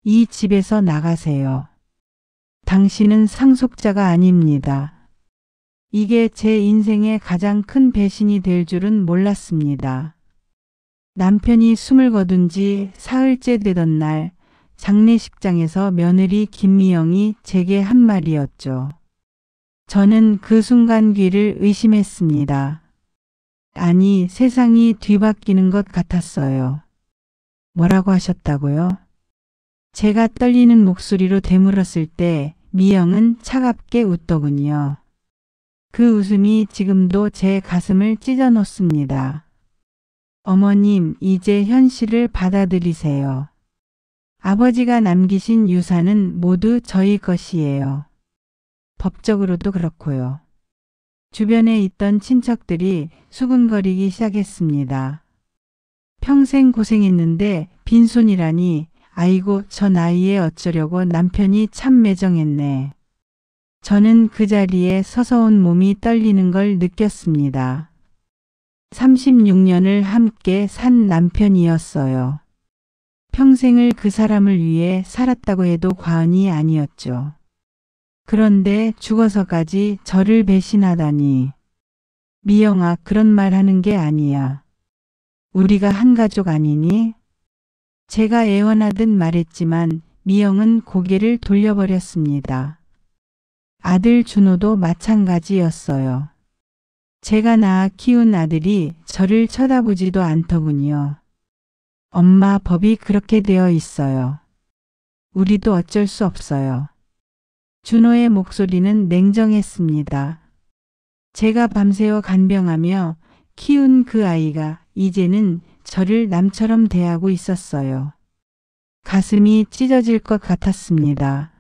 이 집에서 나가세요. 당신은 상속자가 아닙니다. 이게 제 인생의 가장 큰 배신이 될 줄은 몰랐습니다. 남편이 숨을 거둔 지 사흘째 되던 날 장례식장에서 며느리 김미영이 제게 한 말이었죠. 저는 그 순간 귀를 의심했습니다. 아니, 세상이 뒤바뀌는 것 같았어요. 뭐라고 하셨다고요? 제가 떨리는 목소리로 되물었을 때 미영은 차갑게 웃더군요. 그 웃음이 지금도 제 가슴을 찢어 놓습니다. 어머님, 이제 현실을 받아들이세요. 아버지가 남기신 유산은 모두 저희 것이에요. 법적으로도 그렇고요. 주변에 있던 친척들이 수군거리기 시작했습니다. 평생 고생했는데 빈손이라니, 아이고 저 나이에 어쩌려고, 남편이 참 매정했네. 저는 그 자리에 서서 온 몸이 떨리는 걸 느꼈습니다. 36년을 함께 산 남편이었어요. 평생을 그 사람을 위해 살았다고 해도 과언이 아니었죠. 그런데 죽어서까지 저를 배신하다니. 미영아, 그런 말 하는 게 아니야. 우리가 한 가족 아니니? 제가 애원하듯 말했지만 미영은 고개를 돌려버렸습니다. 아들 준호도 마찬가지였어요. 제가 낳아 키운 아들이 저를 쳐다보지도 않더군요. 엄마, 법이 그렇게 되어 있어요. 우리도 어쩔 수 없어요. 준호의 목소리는 냉정했습니다. 제가 밤새워 간병하며 키운 그 아이가 이제는 저를 남처럼 대하고 있었어요. 가슴이 찢어질 것 같았습니다.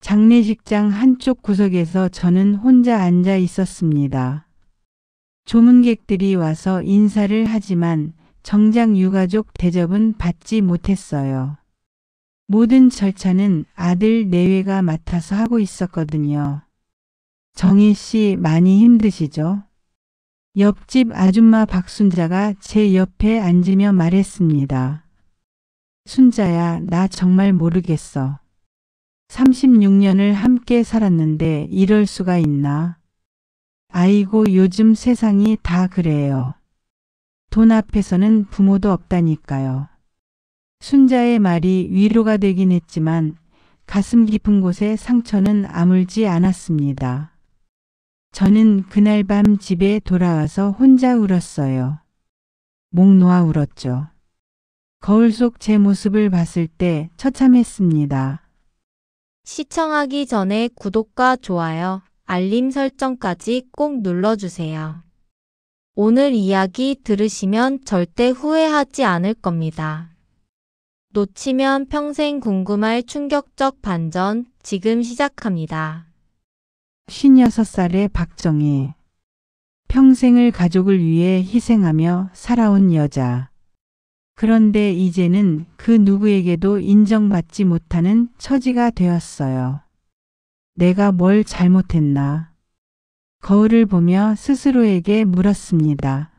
장례식장 한쪽 구석에서 저는 혼자 앉아 있었습니다. 조문객들이 와서 인사를 하지만 정작 유가족 대접은 받지 못했어요. 모든 절차는 아들 내외가 맡아서 하고 있었거든요. 정희 씨, 많이 힘드시죠? 옆집 아줌마 박순자가 제 옆에 앉으며 말했습니다. 순자야, 나 정말 모르겠어. 36년을 함께 살았는데 이럴 수가 있나? 아이고, 요즘 세상이 다 그래요. 돈 앞에서는 부모도 없다니까요. 순자의 말이 위로가 되긴 했지만 가슴 깊은 곳에 상처는 아물지 않았습니다. 저는 그날 밤 집에 돌아와서 혼자 울었어요. 목 놓아 울었죠. 거울 속 제 모습을 봤을 때 처참했습니다. 시청하기 전에 구독과 좋아요, 알림 설정까지 꼭 눌러주세요. 오늘 이야기 들으시면 절대 후회하지 않을 겁니다. 놓치면 평생 궁금할 충격적 반전, 지금 시작합니다. 56살의 박정희. 평생을 가족을 위해 희생하며 살아온 여자. 그런데 이제는 그 누구에게도 인정받지 못하는 처지가 되었어요. 내가 뭘 잘못했나? 거울을 보며 스스로에게 물었습니다.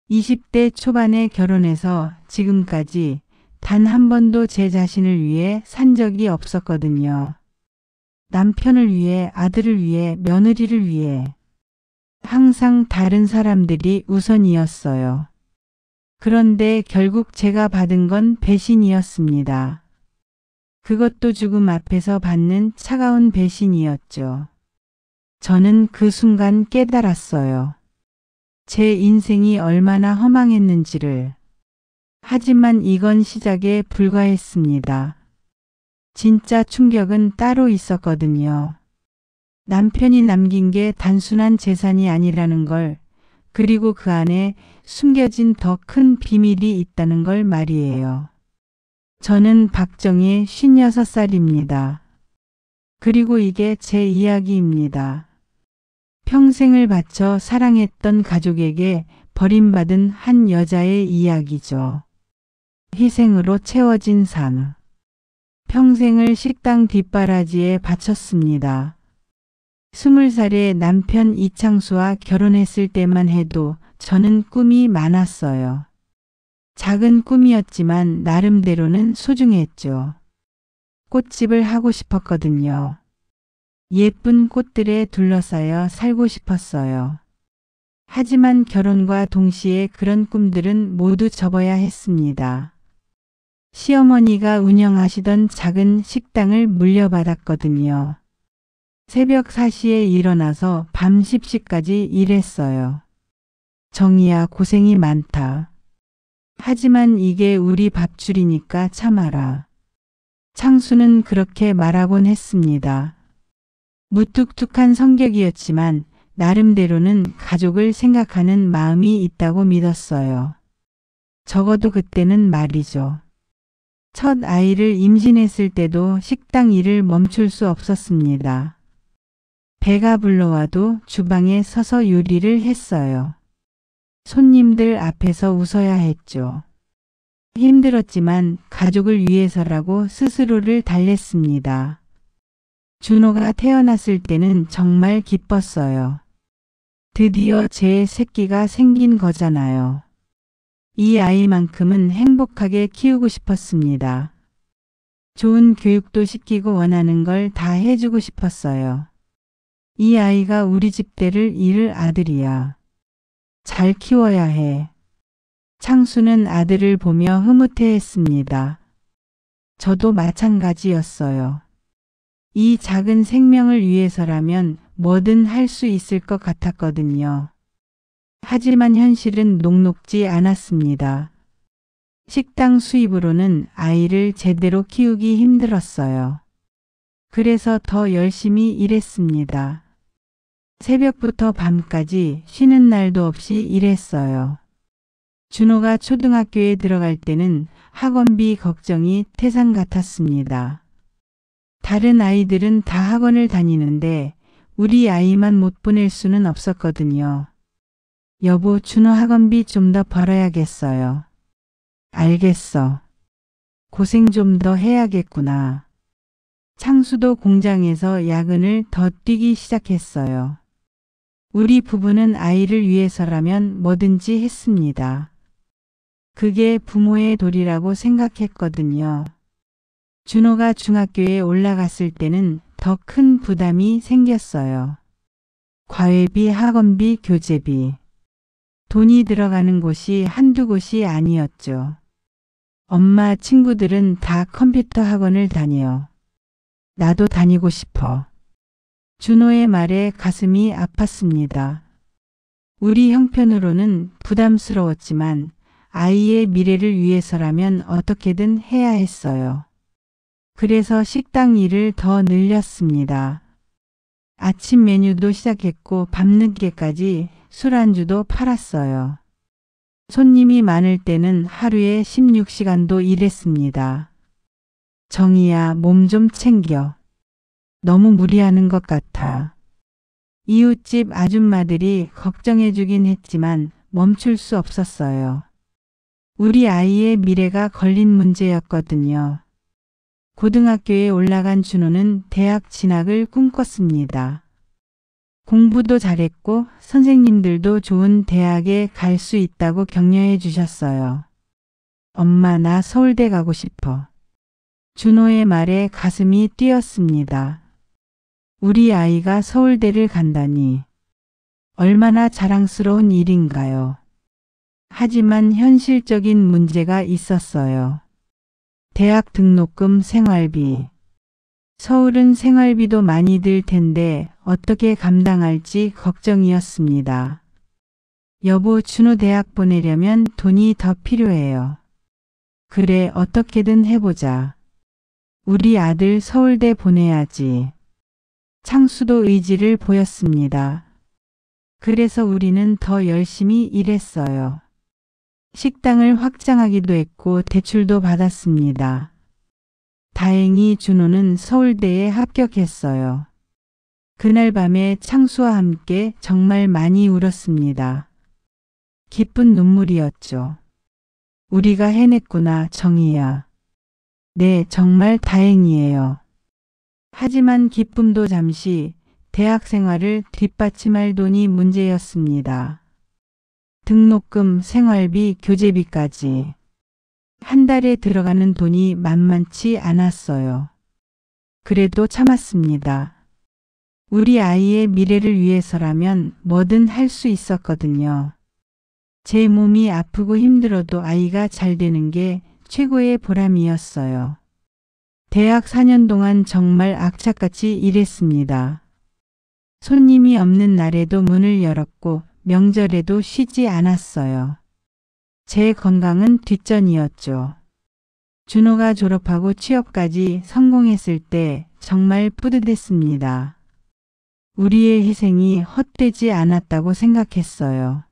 20대 초반에 결혼해서 지금까지 단 한 번도 제 자신을 위해 산 적이 없었거든요. 남편을 위해, 아들을 위해, 며느리를 위해. 항상 다른 사람들이 우선이었어요. 그런데 결국 제가 받은 건 배신이었습니다. 그것도 죽음 앞에서 받는 차가운 배신이었죠. 저는 그 순간 깨달았어요. 제 인생이 얼마나 허망했는지를. 하지만 이건 시작에 불과했습니다. 진짜 충격은 따로 있었거든요. 남편이 남긴 게 단순한 재산이 아니라는 걸, 그리고 그 안에 숨겨진 더 큰 비밀이 있다는 걸 말이에요. 저는 박정희 56살입니다. 그리고 이게 제 이야기입니다. 평생을 바쳐 사랑했던 가족에게 버림받은 한 여자의 이야기죠. 희생으로 채워진 삶. 평생을 식당 뒷바라지에 바쳤습니다. 20살에 남편 이창수와 결혼했을 때만 해도 저는 꿈이 많았어요. 작은 꿈이었지만 나름대로는 소중했죠. 꽃집을 하고 싶었거든요. 예쁜 꽃들에 둘러싸여 살고 싶었어요. 하지만 결혼과 동시에 그런 꿈들은 모두 접어야 했습니다. 시어머니가 운영하시던 작은 식당을 물려받았거든요. 새벽 4시에 일어나서 밤 10시까지 일했어요. 정희야, 고생이 많다. 하지만 이게 우리 밥줄이니까 참아라. 창수는 그렇게 말하곤 했습니다. 무뚝뚝한 성격이었지만 나름대로는 가족을 생각하는 마음이 있다고 믿었어요. 적어도 그때는 말이죠. 첫 아이를 임신했을 때도 식당 일을 멈출 수 없었습니다. 배가 불러와도 주방에 서서 요리를 했어요. 손님들 앞에서 웃어야 했죠. 힘들었지만 가족을 위해서라고 스스로를 달랬습니다. 준호가 태어났을 때는 정말 기뻤어요. 드디어 제 새끼가 생긴 거잖아요. 이 아이만큼은 행복하게 키우고 싶었습니다. 좋은 교육도 시키고 원하는 걸 다 해주고 싶었어요. 이 아이가 우리 집대를 이을 아들이야. 잘 키워야 해. 창수는 아들을 보며 흐뭇해했습니다. 저도 마찬가지였어요. 이 작은 생명을 위해서라면 뭐든 할 수 있을 것 같았거든요. 하지만 현실은 녹록지 않았습니다. 식당 수입으로는 아이를 제대로 키우기 힘들었어요. 그래서 더 열심히 일했습니다. 새벽부터 밤까지 쉬는 날도 없이 일했어요. 준호가 초등학교에 들어갈 때는 학원비 걱정이 태산 같았습니다. 다른 아이들은 다 학원을 다니는데 우리 아이만 못 보낼 수는 없었거든요. 여보, 준호 학원비 좀 더 벌어야겠어요. 알겠어. 고생 좀 더 해야겠구나. 창수도 공장에서 야근을 더 뛰기 시작했어요. 우리 부부는 아이를 위해서라면 뭐든지 했습니다. 그게 부모의 도리라고 생각했거든요. 준호가 중학교에 올라갔을 때는 더 큰 부담이 생겼어요. 과외비, 학원비, 교재비. 돈이 들어가는 곳이 한두 곳이 아니었죠. 엄마 친구들은 다 컴퓨터 학원을 다녀. 나도 다니고 싶어. 준호의 말에 가슴이 아팠습니다. 우리 형편으로는 부담스러웠지만 아이의 미래를 위해서라면 어떻게든 해야 했어요. 그래서 식당 일을 더 늘렸습니다. 아침 메뉴도 시작했고 밤늦게까지 술안주도 팔았어요. 손님이 많을 때는 하루에 16시간도 일했습니다. 정희야, 몸 좀 챙겨. 너무 무리하는 것 같아. 이웃집 아줌마들이 걱정해 주긴 했지만 멈출 수 없었어요. 우리 아이의 미래가 걸린 문제였거든요. 고등학교에 올라간 준호는 대학 진학을 꿈꿨습니다. 공부도 잘했고 선생님들도 좋은 대학에 갈 수 있다고 격려해 주셨어요. 엄마, 나 서울대 가고 싶어. 준호의 말에 가슴이 뛰었습니다. 우리 아이가 서울대를 간다니. 얼마나 자랑스러운 일인가요? 하지만 현실적인 문제가 있었어요. 대학 등록금, 생활비. 서울은 생활비도 많이 들 텐데 어떻게 감당할지 걱정이었습니다. 여보, 준호 대학 보내려면 돈이 더 필요해요. 그래, 어떻게든 해보자. 우리 아들 서울대 보내야지. 창수도 의지를 보였습니다. 그래서 우리는 더 열심히 일했어요. 식당을 확장하기도 했고 대출도 받았습니다. 다행히 준호는 서울대에 합격했어요. 그날 밤에 창수와 함께 정말 많이 울었습니다. 기쁜 눈물이었죠. 우리가 해냈구나, 정희야. 네, 정말 다행이에요. 하지만 기쁨도 잠시, 대학 생활을 뒷받침할 돈이 문제였습니다. 등록금, 생활비, 교재비까지. 한 달에 들어가는 돈이 만만치 않았어요. 그래도 참았습니다. 우리 아이의 미래를 위해서라면 뭐든 할 수 있었거든요. 제 몸이 아프고 힘들어도 아이가 잘 되는 게 최고의 보람이었어요. 대학 4년 동안 정말 악착같이 일했습니다. 손님이 없는 날에도 문을 열었고 명절에도 쉬지 않았어요. 제 건강은 뒷전이었죠. 준호가 졸업하고 취업까지 성공했을 때 정말 뿌듯했습니다. 우리의 희생이 헛되지 않았다고 생각했어요.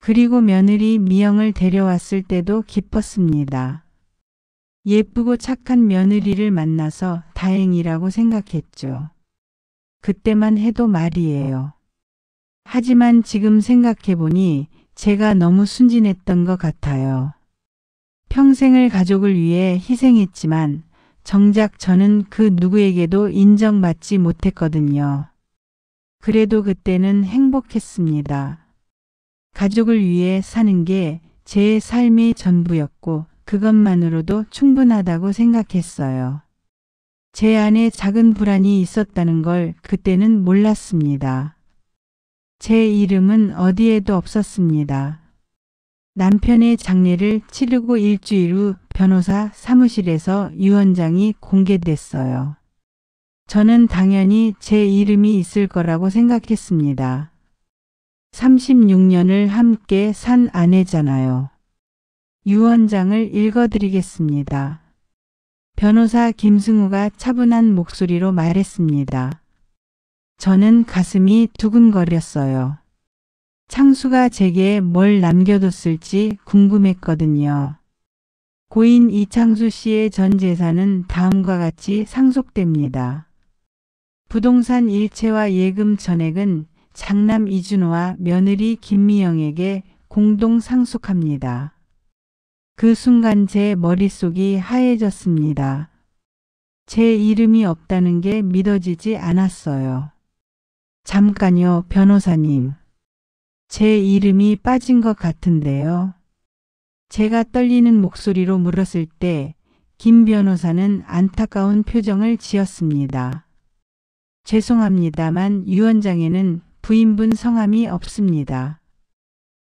그리고 며느리 미영을 데려왔을 때도 기뻤습니다. 예쁘고 착한 며느리를 만나서 다행이라고 생각했죠. 그때만 해도 말이에요. 하지만 지금 생각해보니 제가 너무 순진했던 것 같아요. 평생을 가족을 위해 희생했지만 정작 저는 그 누구에게도 인정받지 못했거든요. 그래도 그때는 행복했습니다. 가족을 위해 사는 게 제 삶의 전부였고 그것만으로도 충분하다고 생각했어요. 제 안에 작은 불안이 있었다는 걸 그때는 몰랐습니다. 제 이름은 어디에도 없었습니다. 남편의 장례를 치르고 일주일 후 변호사 사무실에서 유언장이 공개됐어요. 저는 당연히 제 이름이 있을 거라고 생각했습니다. 36년을 함께 산 아내잖아요. 유언장을 읽어드리겠습니다. 변호사 김승우가 차분한 목소리로 말했습니다. 저는 가슴이 두근거렸어요. 창수가 제게 뭘 남겨뒀을지 궁금했거든요. 고인 이창수 씨의 전 재산은 다음과 같이 상속됩니다. 부동산 일체와 예금 전액은 장남 이준호와 며느리 김미영에게 공동 상속합니다. 그 순간 제 머릿속이 하얘졌습니다. 제 이름이 없다는 게 믿어지지 않았어요. 잠깐요, 변호사님. 제 이름이 빠진 것 같은데요. 제가 떨리는 목소리로 물었을 때 김 변호사는 안타까운 표정을 지었습니다. 죄송합니다만 유언장에는 부인분 성함이 없습니다.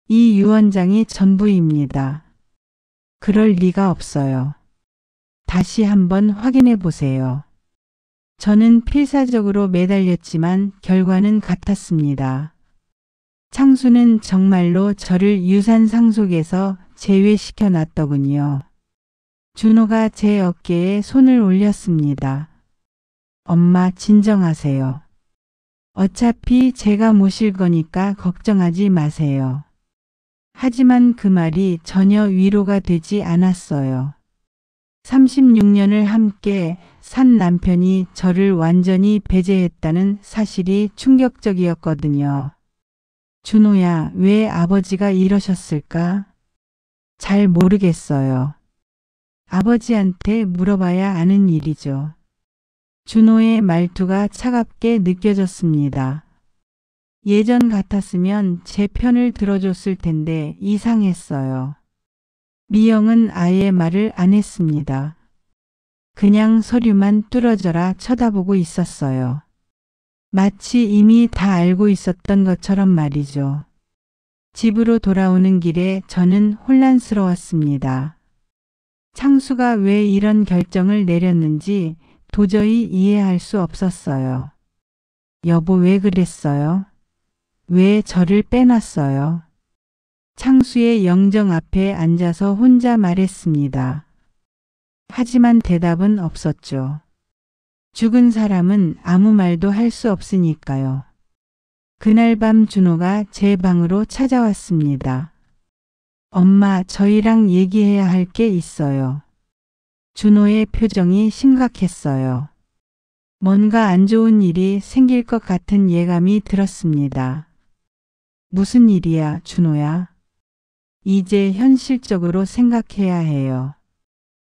이 유언장이 전부입니다. 그럴 리가 없어요. 다시 한번 확인해 보세요. 저는 필사적으로 매달렸지만 결과는 같았습니다. 창수는 정말로 저를 유산 상속에서 제외시켜 놨더군요. 준호가 제 어깨에 손을 올렸습니다. 엄마 진정하세요. 어차피 제가 모실 거니까 걱정하지 마세요. 하지만 그 말이 전혀 위로가 되지 않았어요. 36년을 함께 산 남편이 저를 완전히 배제했다는 사실이 충격적이었거든요. 준호야, 왜 아버지가 이러셨을까? 잘 모르겠어요. 아버지한테 물어봐야 아는 일이죠. 준호의 말투가 차갑게 느껴졌습니다. 예전 같았으면 제 편을 들어줬을 텐데 이상했어요. 미영은 아예 말을 안 했습니다. 그냥 서류만 뚫어져라 쳐다보고 있었어요. 마치 이미 다 알고 있었던 것처럼 말이죠. 집으로 돌아오는 길에 저는 혼란스러웠습니다. 창수가 왜 이런 결정을 내렸는지 도저히 이해할 수 없었어요. 여보, 왜 그랬어요? 왜 저를 빼놨어요? 창수의 영정 앞에 앉아서 혼자 말했습니다. 하지만 대답은 없었죠. 죽은 사람은 아무 말도 할 수 없으니까요. 그날 밤 준호가 제 방으로 찾아왔습니다. 엄마, 저희랑 얘기해야 할 게 있어요. 준호의 표정이 심각했어요. 뭔가 안 좋은 일이 생길 것 같은 예감이 들었습니다. 무슨 일이야, 준호야? 이제 현실적으로 생각해야 해요.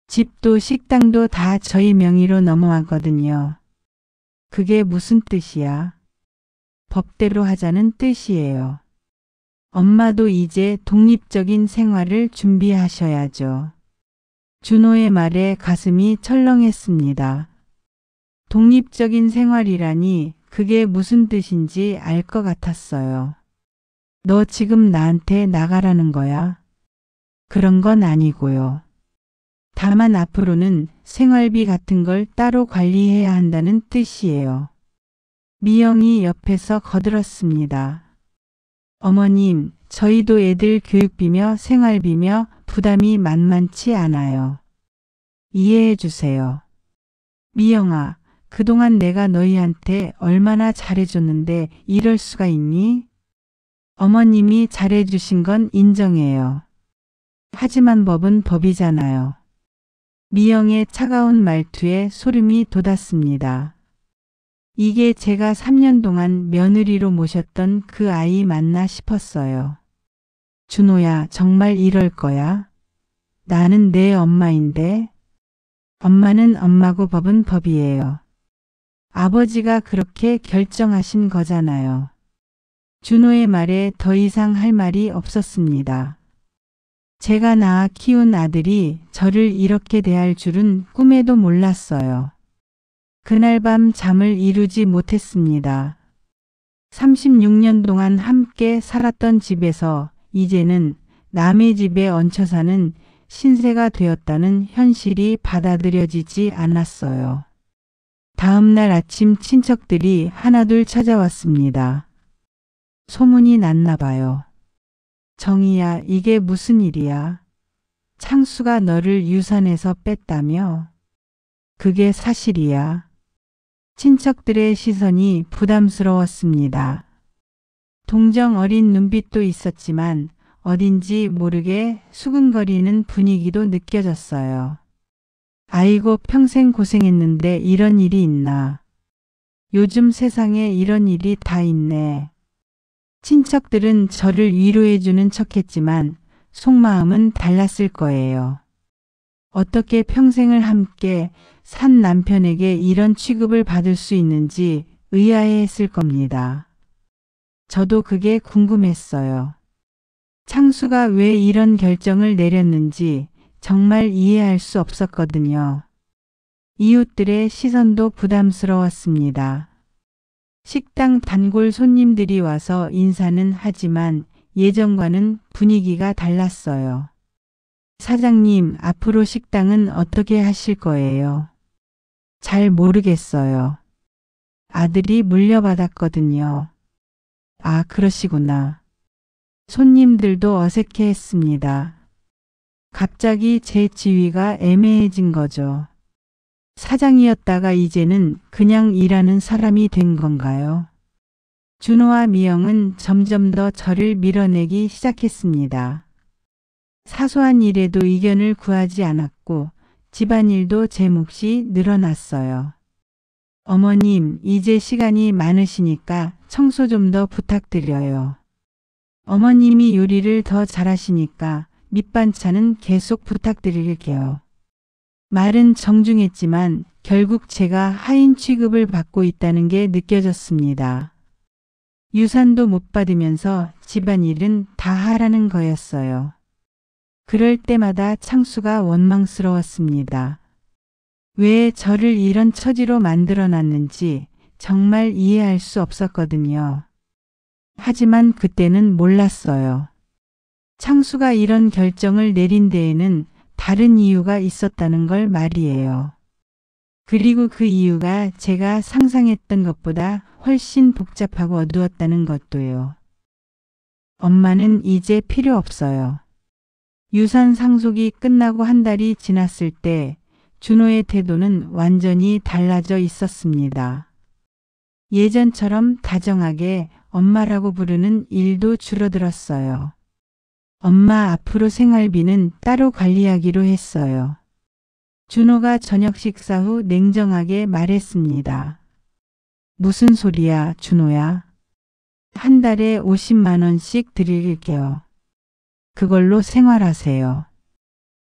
집도 식당도 다 저희 명의로 넘어왔거든요. 그게 무슨 뜻이야? 법대로 하자는 뜻이에요. 엄마도 이제 독립적인 생활을 준비하셔야죠. 준호의 말에 가슴이 철렁했습니다. 독립적인 생활이라니 그게 무슨 뜻인지 알 것 같았어요. 너 지금 나한테 나가라는 거야? 그런 건 아니고요. 다만 앞으로는 생활비 같은 걸 따로 관리해야 한다는 뜻이에요. 미영이 옆에서 거들었습니다. 어머님, 저희도 애들 교육비며 생활비며 부담이 만만치 않아요. 이해해 주세요. 미영아, 그동안 내가 너희한테 얼마나 잘해줬는데 이럴 수가 있니? 어머님이 잘해주신 건 인정해요. 하지만 법은 법이잖아요. 미영의 차가운 말투에 소름이 돋았습니다. 이게 제가 3년 동안 며느리로 모셨던 그 아이 맞나 싶었어요. 준호야, 정말 이럴 거야? 나는 내 엄마인데. 엄마는 엄마고 법은 법이에요. 아버지가 그렇게 결정하신 거잖아요. 준호의 말에 더 이상 할 말이 없었습니다. 제가 낳아 키운 아들이 저를 이렇게 대할 줄은 꿈에도 몰랐어요. 그날 밤 잠을 이루지 못했습니다. 36년 동안 함께 살았던 집에서 이제는 남의 집에 얹혀 사는 신세가 되었다는 현실이 받아들여지지 않았어요. 다음 날 아침 친척들이 하나둘 찾아왔습니다. 소문이 났나 봐요. 정희야, 이게 무슨 일이야? 창수가 너를 유산에서 뺐다며? 그게 사실이야. 친척들의 시선이 부담스러웠습니다. 동정 어린 눈빛도 있었지만 어딘지 모르게 수근거리는 분위기도 느껴졌어요. 아이고, 평생 고생했는데 이런 일이 있나. 요즘 세상에 이런 일이 다 있네. 친척들은 저를 위로해주는 척했지만 속마음은 달랐을 거예요. 어떻게 평생을 함께 산 남편에게 이런 취급을 받을 수 있는지 의아해했을 겁니다. 저도 그게 궁금했어요. 창수가 왜 이런 결정을 내렸는지 정말 이해할 수 없었거든요. 이웃들의 시선도 부담스러웠습니다. 식당 단골 손님들이 와서 인사는 하지만 예전과는 분위기가 달랐어요. 사장님, 앞으로 식당은 어떻게 하실 거예요? 잘 모르겠어요. 아들이 물려받았거든요. 아, 그러시구나. 손님들도 어색해했습니다. 갑자기 제 지위가 애매해진 거죠. 사장이었다가 이제는 그냥 일하는 사람이 된 건가요? 준호와 미영은 점점 더 저를 밀어내기 시작했습니다. 사소한 일에도 의견을 구하지 않았고 집안일도 제 몫이 늘어났어요. 어머님, 이제 시간이 많으시니까 청소 좀 더 부탁드려요. 어머님이 요리를 더 잘하시니까 밑반찬은 계속 부탁드릴게요. 말은 정중했지만 결국 제가 하인 취급을 받고 있다는 게 느껴졌습니다. 유산도 못 받으면서 집안일은 다 하라는 거였어요. 그럴 때마다 창수가 원망스러웠습니다. 왜 저를 이런 처지로 만들어놨는지 정말 이해할 수 없었거든요. 하지만 그때는 몰랐어요. 창수가 이런 결정을 내린 데에는 다른 이유가 있었다는 걸 말이에요. 그리고 그 이유가 제가 상상했던 것보다 훨씬 복잡하고 어두웠다는 것도요. 엄마는 이제 필요 없어요. 유산 상속이 끝나고 한 달이 지났을 때 준호의 태도는 완전히 달라져 있었습니다. 예전처럼 다정하게 엄마라고 부르는 일도 줄어들었어요. 엄마, 앞으로 생활비는 따로 관리하기로 했어요. 준호가 저녁 식사 후 냉정하게 말했습니다. 무슨 소리야, 준호야? 한 달에 50만 원씩 드릴게요. 그걸로 생활하세요.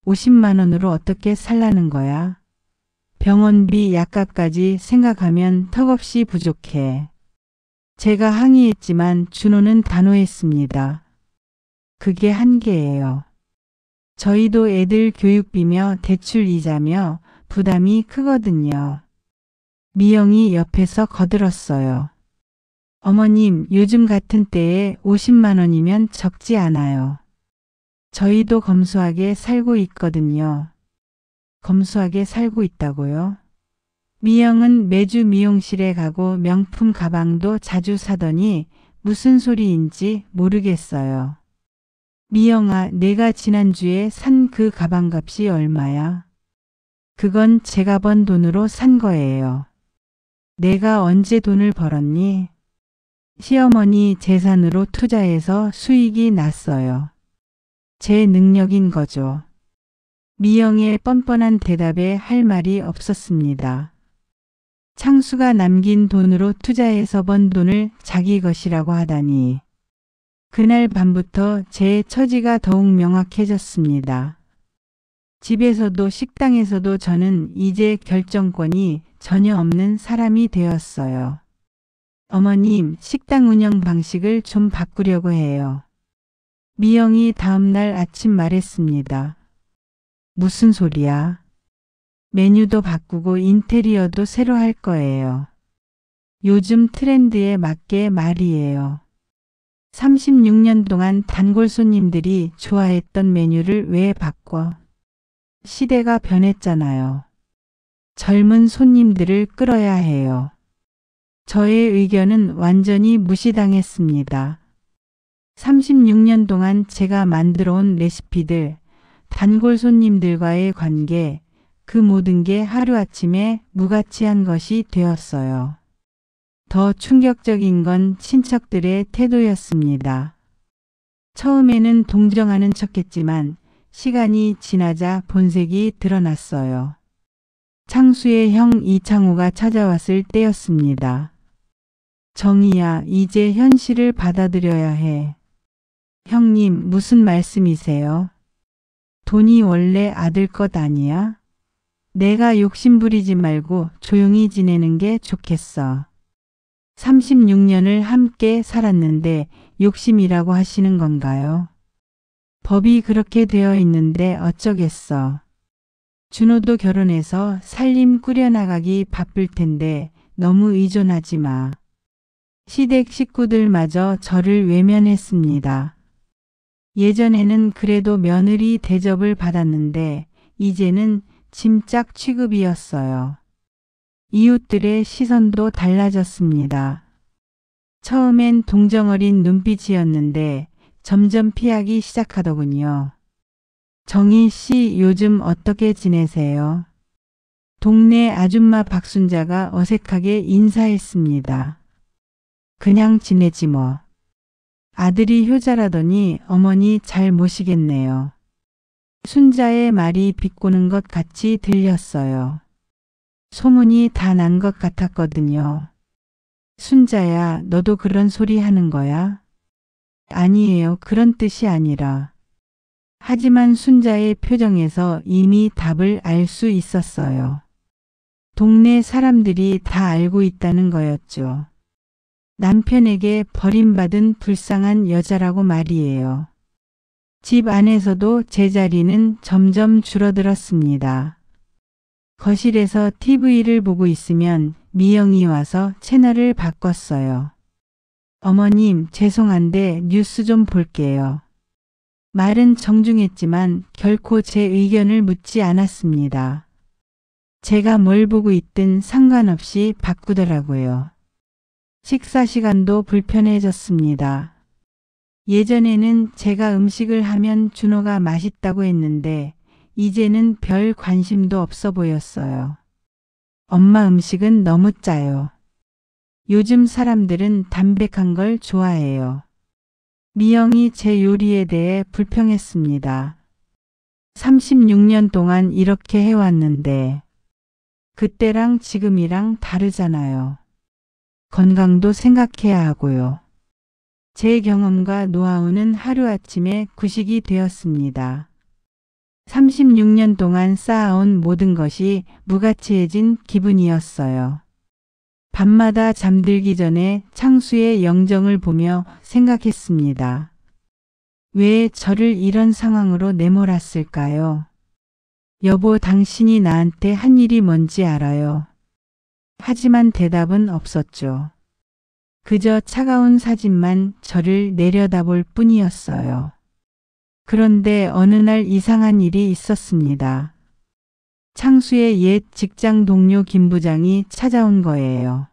50만 원으로 어떻게 살라는 거야? 병원비, 약값까지 생각하면 턱없이 부족해. 제가 항의했지만 준호는 단호했습니다. 그게 한계예요. 저희도 애들 교육비며 대출 이자며 부담이 크거든요. 미영이 옆에서 거들었어요. 어머님, 요즘 같은 때에 50만 원이면 적지 않아요. 저희도 검소하게 살고 있거든요. 검소하게 살고 있다고요? 미영은 매주 미용실에 가고 명품 가방도 자주 사더니 무슨 소리인지 모르겠어요. 미영아, 내가 지난주에 산 그 가방값이 얼마야? 그건 제가 번 돈으로 산 거예요. 내가 언제 돈을 벌었니? 시어머니 재산으로 투자해서 수익이 났어요. 제 능력인 거죠. 미영의 뻔뻔한 대답에 할 말이 없었습니다. 창수가 남긴 돈으로 투자해서 번 돈을 자기 것이라고 하다니. 그날 밤부터 제 처지가 더욱 명확해졌습니다. 집에서도 식당에서도 저는 이제 결정권이 전혀 없는 사람이 되었어요. 어머님, 식당 운영 방식을 좀 바꾸려고 해요. 미영이 다음날 아침 말했습니다. 무슨 소리야? 메뉴도 바꾸고 인테리어도 새로 할 거예요. 요즘 트렌드에 맞게 말이에요. 36년 동안 단골 손님들이 좋아했던 메뉴를 왜 바꿔? 시대가 변했잖아요. 젊은 손님들을 끌어야 해요. 저의 의견은 완전히 무시당했습니다. 36년 동안 제가 만들어 온 레시피들, 단골 손님들과의 관계, 그 모든 게 하루아침에 무가치한 것이 되었어요. 더 충격적인 건 친척들의 태도였습니다. 처음에는 동정하는 척했지만 시간이 지나자 본색이 드러났어요. 창수의 형 이창호가 찾아왔을 때였습니다. 정희야, 이제 현실을 받아들여야 해. 형님, 무슨 말씀이세요? 돈이 원래 아들 것 아니야? 내가 욕심 부리지 말고 조용히 지내는 게 좋겠어. 36년을 함께 살았는데 욕심이라고 하시는 건가요? 법이 그렇게 되어 있는데 어쩌겠어. 준호도 결혼해서 살림 꾸려나가기 바쁠 텐데 너무 의존하지 마. 시댁 식구들마저 저를 외면했습니다. 예전에는 그래도 며느리 대접을 받았는데 이제는 짐짝 취급이었어요. 이웃들의 시선도 달라졌습니다. 처음엔 동정어린 눈빛이었는데 점점 피하기 시작하더군요. 정희 씨, 요즘 어떻게 지내세요? 동네 아줌마 박순자가 어색하게 인사했습니다. 그냥 지내지 뭐. 아들이 효자라더니 어머니 잘 모시겠네요. 순자의 말이 비꼬는 것 같이 들렸어요. 소문이 다 난 것 같았거든요. 순자야, 너도 그런 소리 하는 거야? 아니에요. 그런 뜻이 아니라. 하지만 순자의 표정에서 이미 답을 알 수 있었어요. 동네 사람들이 다 알고 있다는 거였죠. 남편에게 버림받은 불쌍한 여자라고 말이에요. 집 안에서도 제자리는 점점 줄어들었습니다. 거실에서 TV를 보고 있으면 미영이 와서 채널을 바꿨어요. 어머님, 죄송한데 뉴스 좀 볼게요. 말은 정중했지만 결코 제 의견을 묻지 않았습니다. 제가 뭘 보고 있든 상관없이 바꾸더라고요. 식사 시간도 불편해졌습니다. 예전에는 제가 음식을 하면 준호가 맛있다고 했는데 이제는 별 관심도 없어 보였어요. 엄마 음식은 너무 짜요. 요즘 사람들은 담백한 걸 좋아해요. 미영이 제 요리에 대해 불평했습니다. 36년 동안 이렇게 해왔는데 그때랑 지금이랑 다르잖아요. 건강도 생각해야 하고요. 제 경험과 노하우는 하루아침에 구식이 되었습니다. 36년 동안 쌓아온 모든 것이 무가치해진 기분이었어요. 밤마다 잠들기 전에 창수의 영정을 보며 생각했습니다. 왜 저를 이런 상황으로 내몰았을까요? 여보, 당신이 나한테 한 일이 뭔지 알아요? 하지만 대답은 없었죠. 그저 차가운 사진만 저를 내려다볼 뿐이었어요. 그런데 어느 날 이상한 일이 있었습니다. 창수의 옛 직장 동료 김 부장이 찾아온 거예요.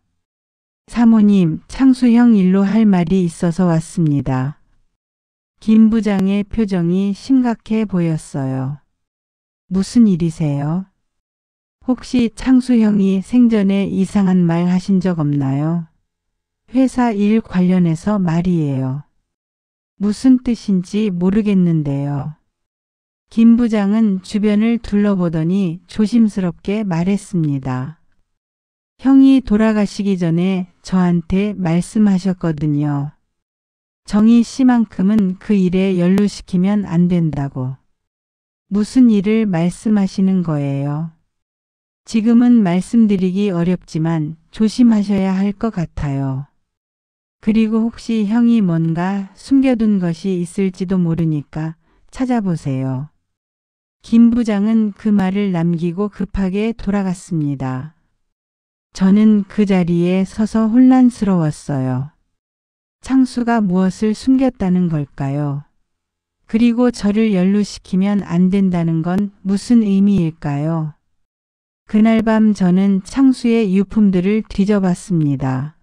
사모님, 창수 형 일로 할 말이 있어서 왔습니다. 김 부장의 표정이 심각해 보였어요. 무슨 일이세요? 혹시 창수 형이 생전에 이상한 말 하신 적 없나요? 회사 일 관련해서 말이에요. 무슨 뜻인지 모르겠는데요. 김 부장은 주변을 둘러보더니 조심스럽게 말했습니다. 형이 돌아가시기 전에 저한테 말씀하셨거든요. 정희 씨만큼은 그 일에 연루시키면 안 된다고. 무슨 일을 말씀하시는 거예요? 지금은 말씀드리기 어렵지만 조심하셔야 할 것 같아요. 그리고 혹시 형이 뭔가 숨겨둔 것이 있을지도 모르니까 찾아보세요. 김 부장은 그 말을 남기고 급하게 돌아갔습니다. 저는 그 자리에 서서 혼란스러웠어요. 창수가 무엇을 숨겼다는 걸까요? 그리고 저를 연루시키면 안 된다는 건 무슨 의미일까요? 그날 밤 저는 창수의 유품들을 뒤져봤습니다.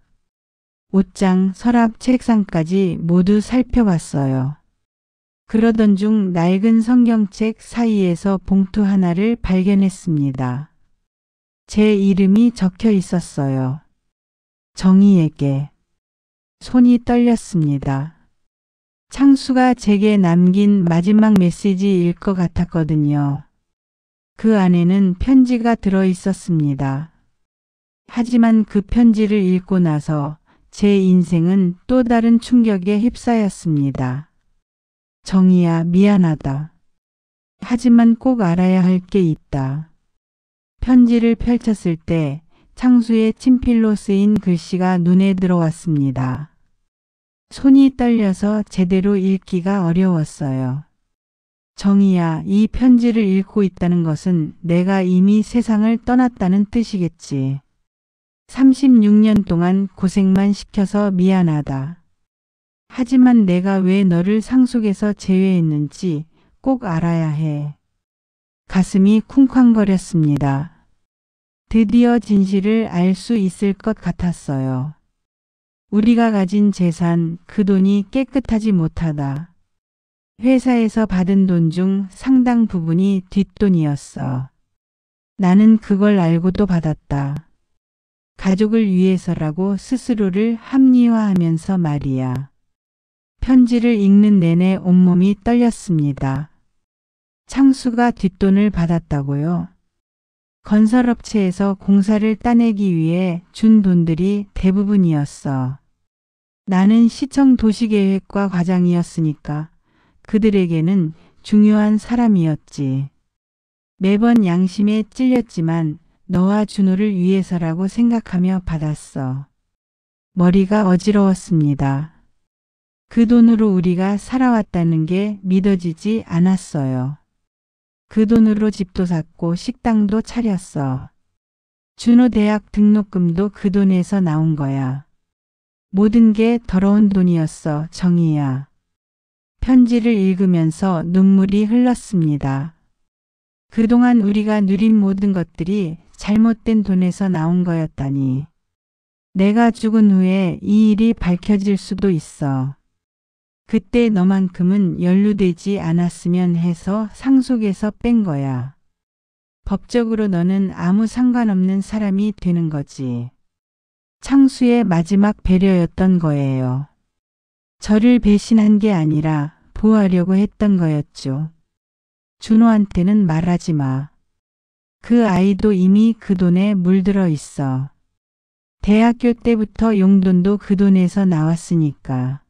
옷장, 서랍, 책상까지 모두 살펴봤어요. 그러던 중 낡은 성경책 사이에서 봉투 하나를 발견했습니다. 제 이름이 적혀 있었어요. 정희에게. 손이 떨렸습니다. 창수가 제게 남긴 마지막 메시지일 것 같았거든요. 그 안에는 편지가 들어 있었습니다. 하지만 그 편지를 읽고 나서 제 인생은 또 다른 충격에 휩싸였습니다. 정희야, 미안하다. 하지만 꼭 알아야 할 게 있다. 편지를 펼쳤을 때 창수의 친필로 쓰인 글씨가 눈에 들어왔습니다. 손이 떨려서 제대로 읽기가 어려웠어요. 정희야, 이 편지를 읽고 있다는 것은 내가 이미 세상을 떠났다는 뜻이겠지. 36년 동안 고생만 시켜서 미안하다. 하지만 내가 왜 너를 상속에서 제외했는지 꼭 알아야 해. 가슴이 쿵쾅거렸습니다. 드디어 진실을 알 수 있을 것 같았어요. 우리가 가진 재산, 그 돈이 깨끗하지 못하다. 회사에서 받은 돈 중 상당 부분이 뒷돈이었어. 나는 그걸 알고도 받았다. 가족을 위해서라고 스스로를 합리화하면서 말이야. 편지를 읽는 내내 온몸이 떨렸습니다. 창수가 뒷돈을 받았다고요? 건설업체에서 공사를 따내기 위해 준 돈들이 대부분이었어. 나는 시청 도시계획과 과장이었으니까 그들에게는 중요한 사람이었지. 매번 양심에 찔렸지만 너와 준호를 위해서라고 생각하며 받았어. 머리가 어지러웠습니다. 그 돈으로 우리가 살아왔다는 게 믿어지지 않았어요. 그 돈으로 집도 샀고 식당도 차렸어. 준호 대학 등록금도 그 돈에서 나온 거야. 모든 게 더러운 돈이었어, 정희야. 편지를 읽으면서 눈물이 흘렀습니다. 그동안 우리가 누린 모든 것들이 잘못된 돈에서 나온 거였다니. 내가 죽은 후에 이 일이 밝혀질 수도 있어. 그때 너만큼은 연루되지 않았으면 해서 상속에서 뺀 거야. 법적으로 너는 아무 상관없는 사람이 되는 거지. 창수의 마지막 배려였던 거예요. 저를 배신한 게 아니라 보호하려고 했던 거였죠. 준호한테는 말하지 마. 그 아이도 이미 그 돈에 물들어 있어. 대학교 때부터 용돈도 그 돈에서 나왔으니까.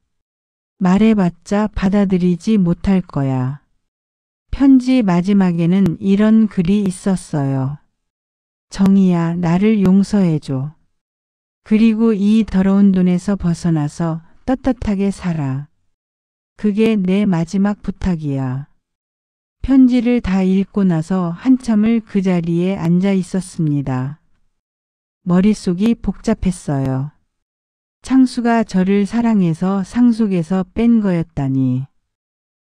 말해봤자 받아들이지 못할 거야. 편지 마지막에는 이런 글이 있었어요. 정희야, 나를 용서해줘. 그리고 이 더러운 돈에서 벗어나서 떳떳하게 살아. 그게 내 마지막 부탁이야. 편지를 다 읽고 나서 한참을 그 자리에 앉아 있었습니다. 머릿속이 복잡했어요. 창수가 저를 사랑해서 상속에서 뺀 거였다니.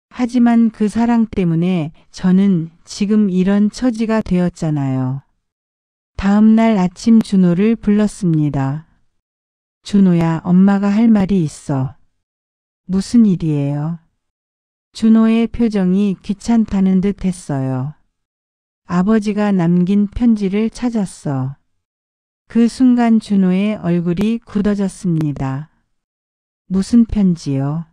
하지만 그 사랑 때문에 저는 지금 이런 처지가 되었잖아요. 다음 날 아침 준호를 불렀습니다. 준호야, 엄마가 할 말이 있어. 무슨 일이에요? 준호의 표정이 귀찮다는 듯 했어요. 아버지가 남긴 편지를 찾았어. 그 순간 준호의 얼굴이 굳어졌습니다. 무슨 편지요?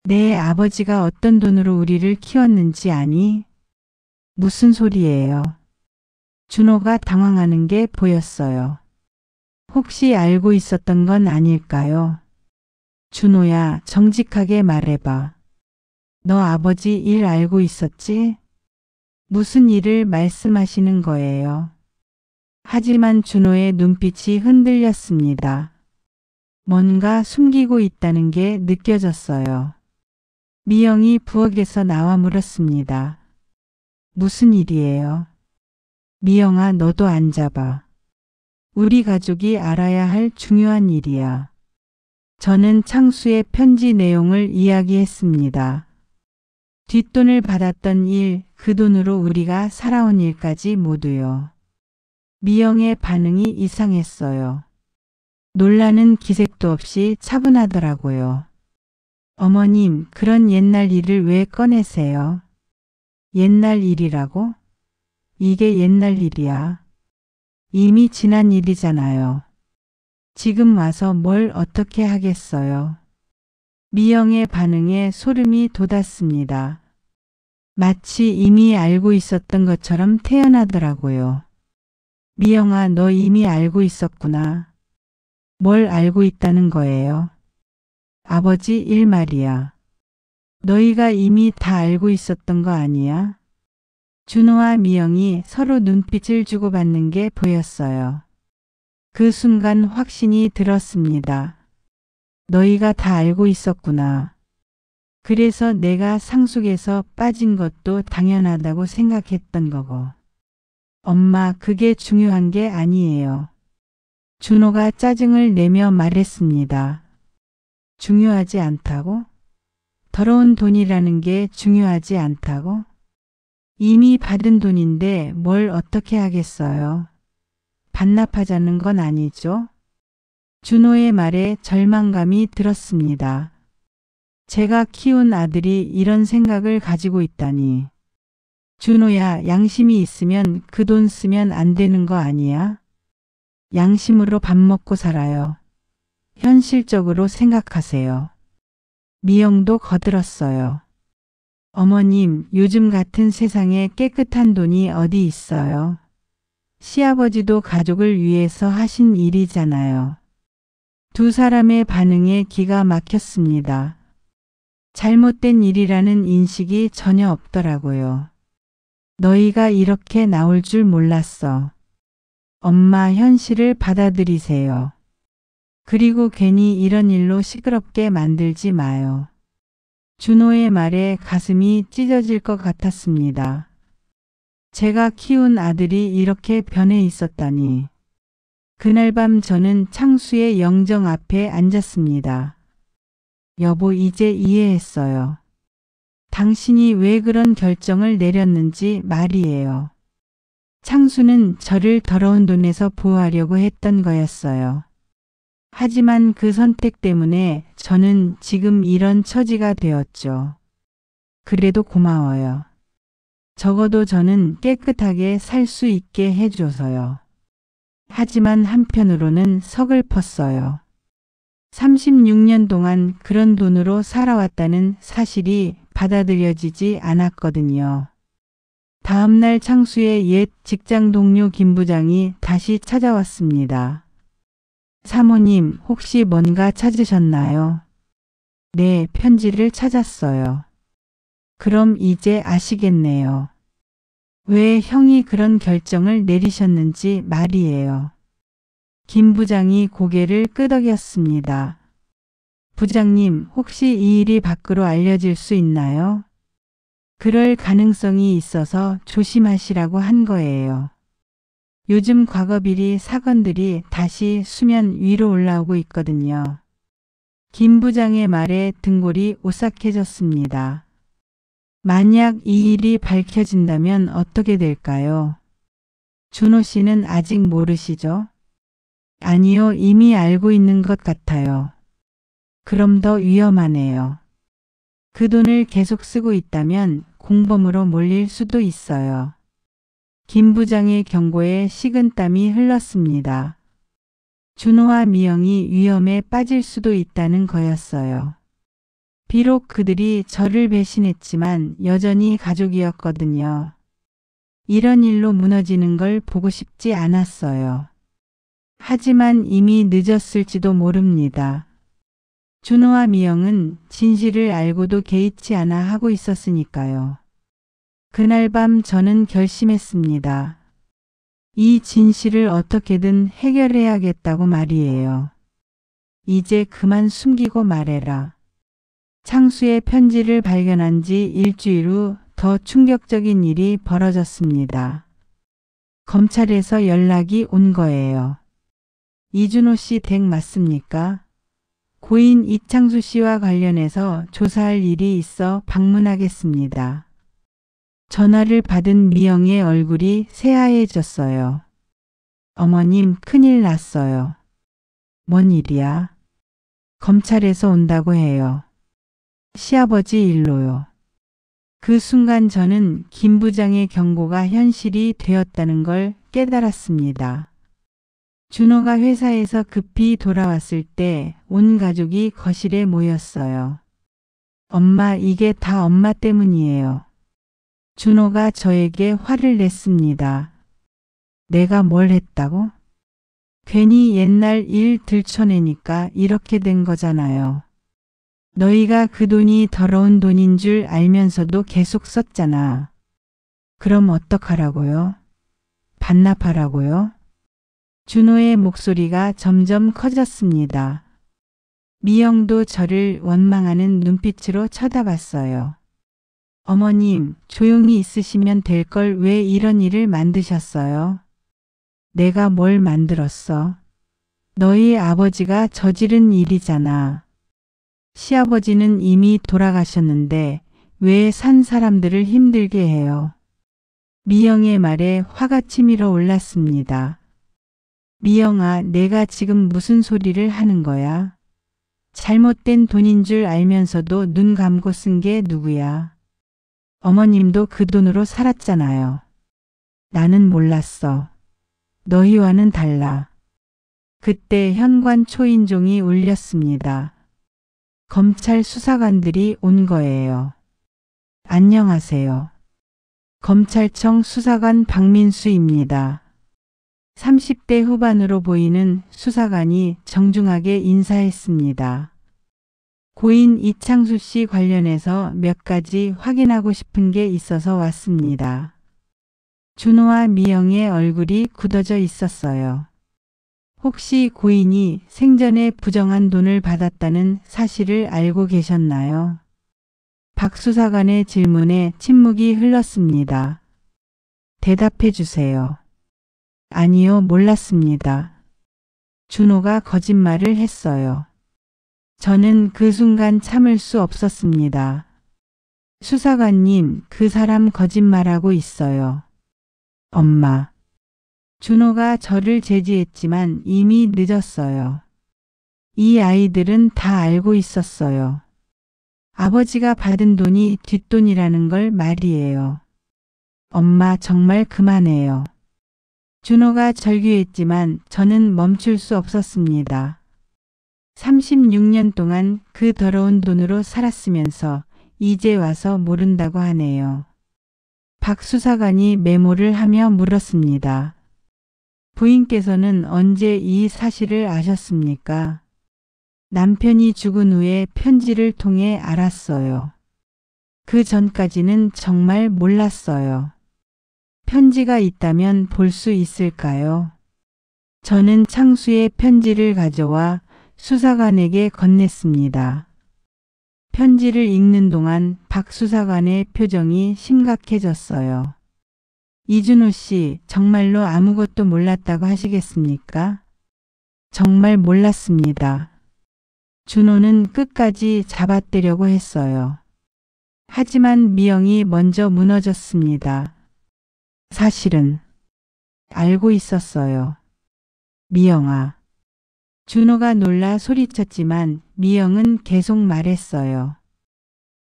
내 아버지가 어떤 돈으로 우리를 키웠는지 아니? 무슨 소리예요? 준호가 당황하는 게 보였어요. 혹시 알고 있었던 건 아닐까요? 준호야, 정직하게 말해봐. 너 아버지 일 알고 있었지? 무슨 일을 말씀하시는 거예요? 하지만 준호의 눈빛이 흔들렸습니다. 뭔가 숨기고 있다는 게 느껴졌어요. 미영이 부엌에서 나와 물었습니다. 무슨 일이에요? 미영아, 너도 앉아봐. 우리 가족이 알아야 할 중요한 일이야. 저는 창수의 편지 내용을 이야기했습니다. 뒷돈을 받았던 일, 그 돈으로 우리가 살아온 일까지 모두요. 미영의 반응이 이상했어요. 놀라는 기색도 없이 차분하더라고요. 어머님, 그런 옛날 일을 왜 꺼내세요? 옛날 일이라고? 이게 옛날 일이야. 이미 지난 일이잖아요. 지금 와서 뭘 어떻게 하겠어요? 미영의 반응에 소름이 돋았습니다. 마치 이미 알고 있었던 것처럼 태어나더라고요. 미영아, 너 이미 알고 있었구나. 뭘 알고 있다는 거예요? 아버지 일 말이야. 너희가 이미 다 알고 있었던 거 아니야? 준호와 미영이 서로 눈빛을 주고받는 게 보였어요. 그 순간 확신이 들었습니다. 너희가 다 알고 있었구나. 그래서 내가 상속에서 빠진 것도 당연하다고 생각했던 거고. 엄마, 그게 중요한 게 아니에요. 준호가 짜증을 내며 말했습니다. 중요하지 않다고? 더러운 돈이라는 게 중요하지 않다고? 이미 받은 돈인데 뭘 어떻게 하겠어요? 반납하자는 건 아니죠? 준호의 말에 절망감이 들었습니다. 제가 키운 아들이 이런 생각을 가지고 있다니. 준호야, 양심이 있으면 그 돈 쓰면 안 되는 거 아니야? 양심으로 밥 먹고 살아요. 현실적으로 생각하세요. 미영도 거들었어요. 어머님, 요즘 같은 세상에 깨끗한 돈이 어디 있어요? 시아버지도 가족을 위해서 하신 일이잖아요. 두 사람의 반응에 기가 막혔습니다. 잘못된 일이라는 인식이 전혀 없더라고요. 너희가 이렇게 나올 줄 몰랐어. 엄마, 현실을 받아들이세요. 그리고 괜히 이런 일로 시끄럽게 만들지 마요. 준호의 말에 가슴이 찢어질 것 같았습니다. 제가 키운 아들이 이렇게 변해 있었다니. 그날 밤 저는 창수의 영정 앞에 앉았습니다. 여보, 이제 이해했어요. 당신이 왜 그런 결정을 내렸는지 말이에요. 창수는 저를 더러운 돈에서 보호하려고 했던 거였어요. 하지만 그 선택 때문에 저는 지금 이런 처지가 되었죠. 그래도 고마워요. 적어도 저는 깨끗하게 살 수 있게 해줘서요. 하지만 한편으로는 서글펐어요. 36년 동안 그런 돈으로 살아왔다는 사실이 받아들여지지 않았거든요. 다음날 창수의 옛 직장 동료 김 부장이 다시 찾아왔습니다. 사모님, 혹시 뭔가 찾으셨나요? 네, 편지를 찾았어요. 그럼 이제 아시겠네요. 왜 형이 그런 결정을 내리셨는지 말이에요. 김 부장이 고개를 끄덕였습니다. 부장님, 혹시 이 일이 밖으로 알려질 수 있나요? 그럴 가능성이 있어서 조심하시라고 한 거예요. 요즘 과거 비리 사건들이 다시 수면 위로 올라오고 있거든요. 김 부장의 말에 등골이 오싹해졌습니다. 만약 이 일이 밝혀진다면 어떻게 될까요? 준호 씨는 아직 모르시죠? 아니요, 이미 알고 있는 것 같아요. 그럼 더 위험하네요. 그 돈을 계속 쓰고 있다면 공범으로 몰릴 수도 있어요. 김 부장의 경고에 식은땀이 흘렀습니다. 준호와 미영이 위험에 빠질 수도 있다는 거였어요. 비록 그들이 저를 배신했지만 여전히 가족이었거든요. 이런 일로 무너지는 걸 보고 싶지 않았어요. 하지만 이미 늦었을지도 모릅니다. 준호와 미영은 진실을 알고도 개의치 않아 하고 있었으니까요. 그날 밤 저는 결심했습니다. 이 진실을 어떻게든 해결해야겠다고 말이에요. 이제 그만 숨기고 말해라. 창수의 편지를 발견한 지 일주일 후 더 충격적인 일이 벌어졌습니다. 검찰에서 연락이 온 거예요. 이준호 씨 댁 맞습니까? 고인 이창수 씨와 관련해서 조사할 일이 있어 방문하겠습니다. 전화를 받은 미영의 얼굴이 새하얘졌어요. 어머님, 큰일 났어요. 뭔 일이야? 검찰에서 온다고 해요. 시아버지 일로요. 그 순간 저는 김 부장의 경고가 현실이 되었다는 걸 깨달았습니다. 준호가 회사에서 급히 돌아왔을 때 온 가족이 거실에 모였어요. 엄마, 이게 다 엄마 때문이에요. 준호가 저에게 화를 냈습니다. 내가 뭘 했다고? 괜히 옛날 일 들춰내니까 이렇게 된 거잖아요. 너희가 그 돈이 더러운 돈인 줄 알면서도 계속 썼잖아. 그럼 어떡하라고요? 반납하라고요? 준호의 목소리가 점점 커졌습니다. 미영도 저를 원망하는 눈빛으로 쳐다봤어요. 어머님, 조용히 있으시면 될 걸 왜 이런 일을 만드셨어요? 내가 뭘 만들었어? 너희 아버지가 저지른 일이잖아. 시아버지는 이미 돌아가셨는데 왜 산 사람들을 힘들게 해요? 미영의 말에 화가 치밀어 올랐습니다. 미영아, 내가 지금 무슨 소리를 하는 거야? 잘못된 돈인 줄 알면서도 눈 감고 쓴 게 누구야? 어머님도 그 돈으로 살았잖아요. 나는 몰랐어. 너희와는 달라. 그때 현관 초인종이 울렸습니다. 검찰 수사관들이 온 거예요. 안녕하세요. 검찰청 수사관 박민수입니다. 30대 후반으로 보이는 수사관이 정중하게 인사했습니다. 고인 이창수 씨 관련해서 몇 가지 확인하고 싶은 게 있어서 왔습니다. 준호와 미영의 얼굴이 굳어져 있었어요. 혹시 고인이 생전에 부정한 돈을 받았다는 사실을 알고 계셨나요? 박 수사관의 질문에 침묵이 흘렀습니다. 대답해 주세요. 아니요, 몰랐습니다. 준호가 거짓말을 했어요. 저는 그 순간 참을 수 없었습니다. 수사관님, 그 사람 거짓말하고 있어요. 엄마. 준호가 저를 제지했지만 이미 늦었어요. 이 아이들은 다 알고 있었어요. 아버지가 받은 돈이 뒷돈이라는 걸 말이에요. 엄마, 정말 그만해요. 준호가 절규했지만 저는 멈출 수 없었습니다. 36년 동안 그 더러운 돈으로 살았으면서 이제 와서 모른다고 하네요. 박 수사관이 메모를 하며 물었습니다. 부인께서는 언제 이 사실을 아셨습니까? 남편이 죽은 후에 편지를 통해 알았어요. 그 전까지는 정말 몰랐어요. 편지가 있다면 볼 수 있을까요? 저는 창수의 편지를 가져와 수사관에게 건넸습니다. 편지를 읽는 동안 박 수사관의 표정이 심각해졌어요. 이준호 씨 정말로 아무것도 몰랐다고 하시겠습니까? 정말 몰랐습니다. 준호는 끝까지 잡아떼려고 했어요. 하지만 미영이 먼저 무너졌습니다. 사실은 알고 있었어요. 미영아. 준호가 놀라 소리쳤지만 미영은 계속 말했어요.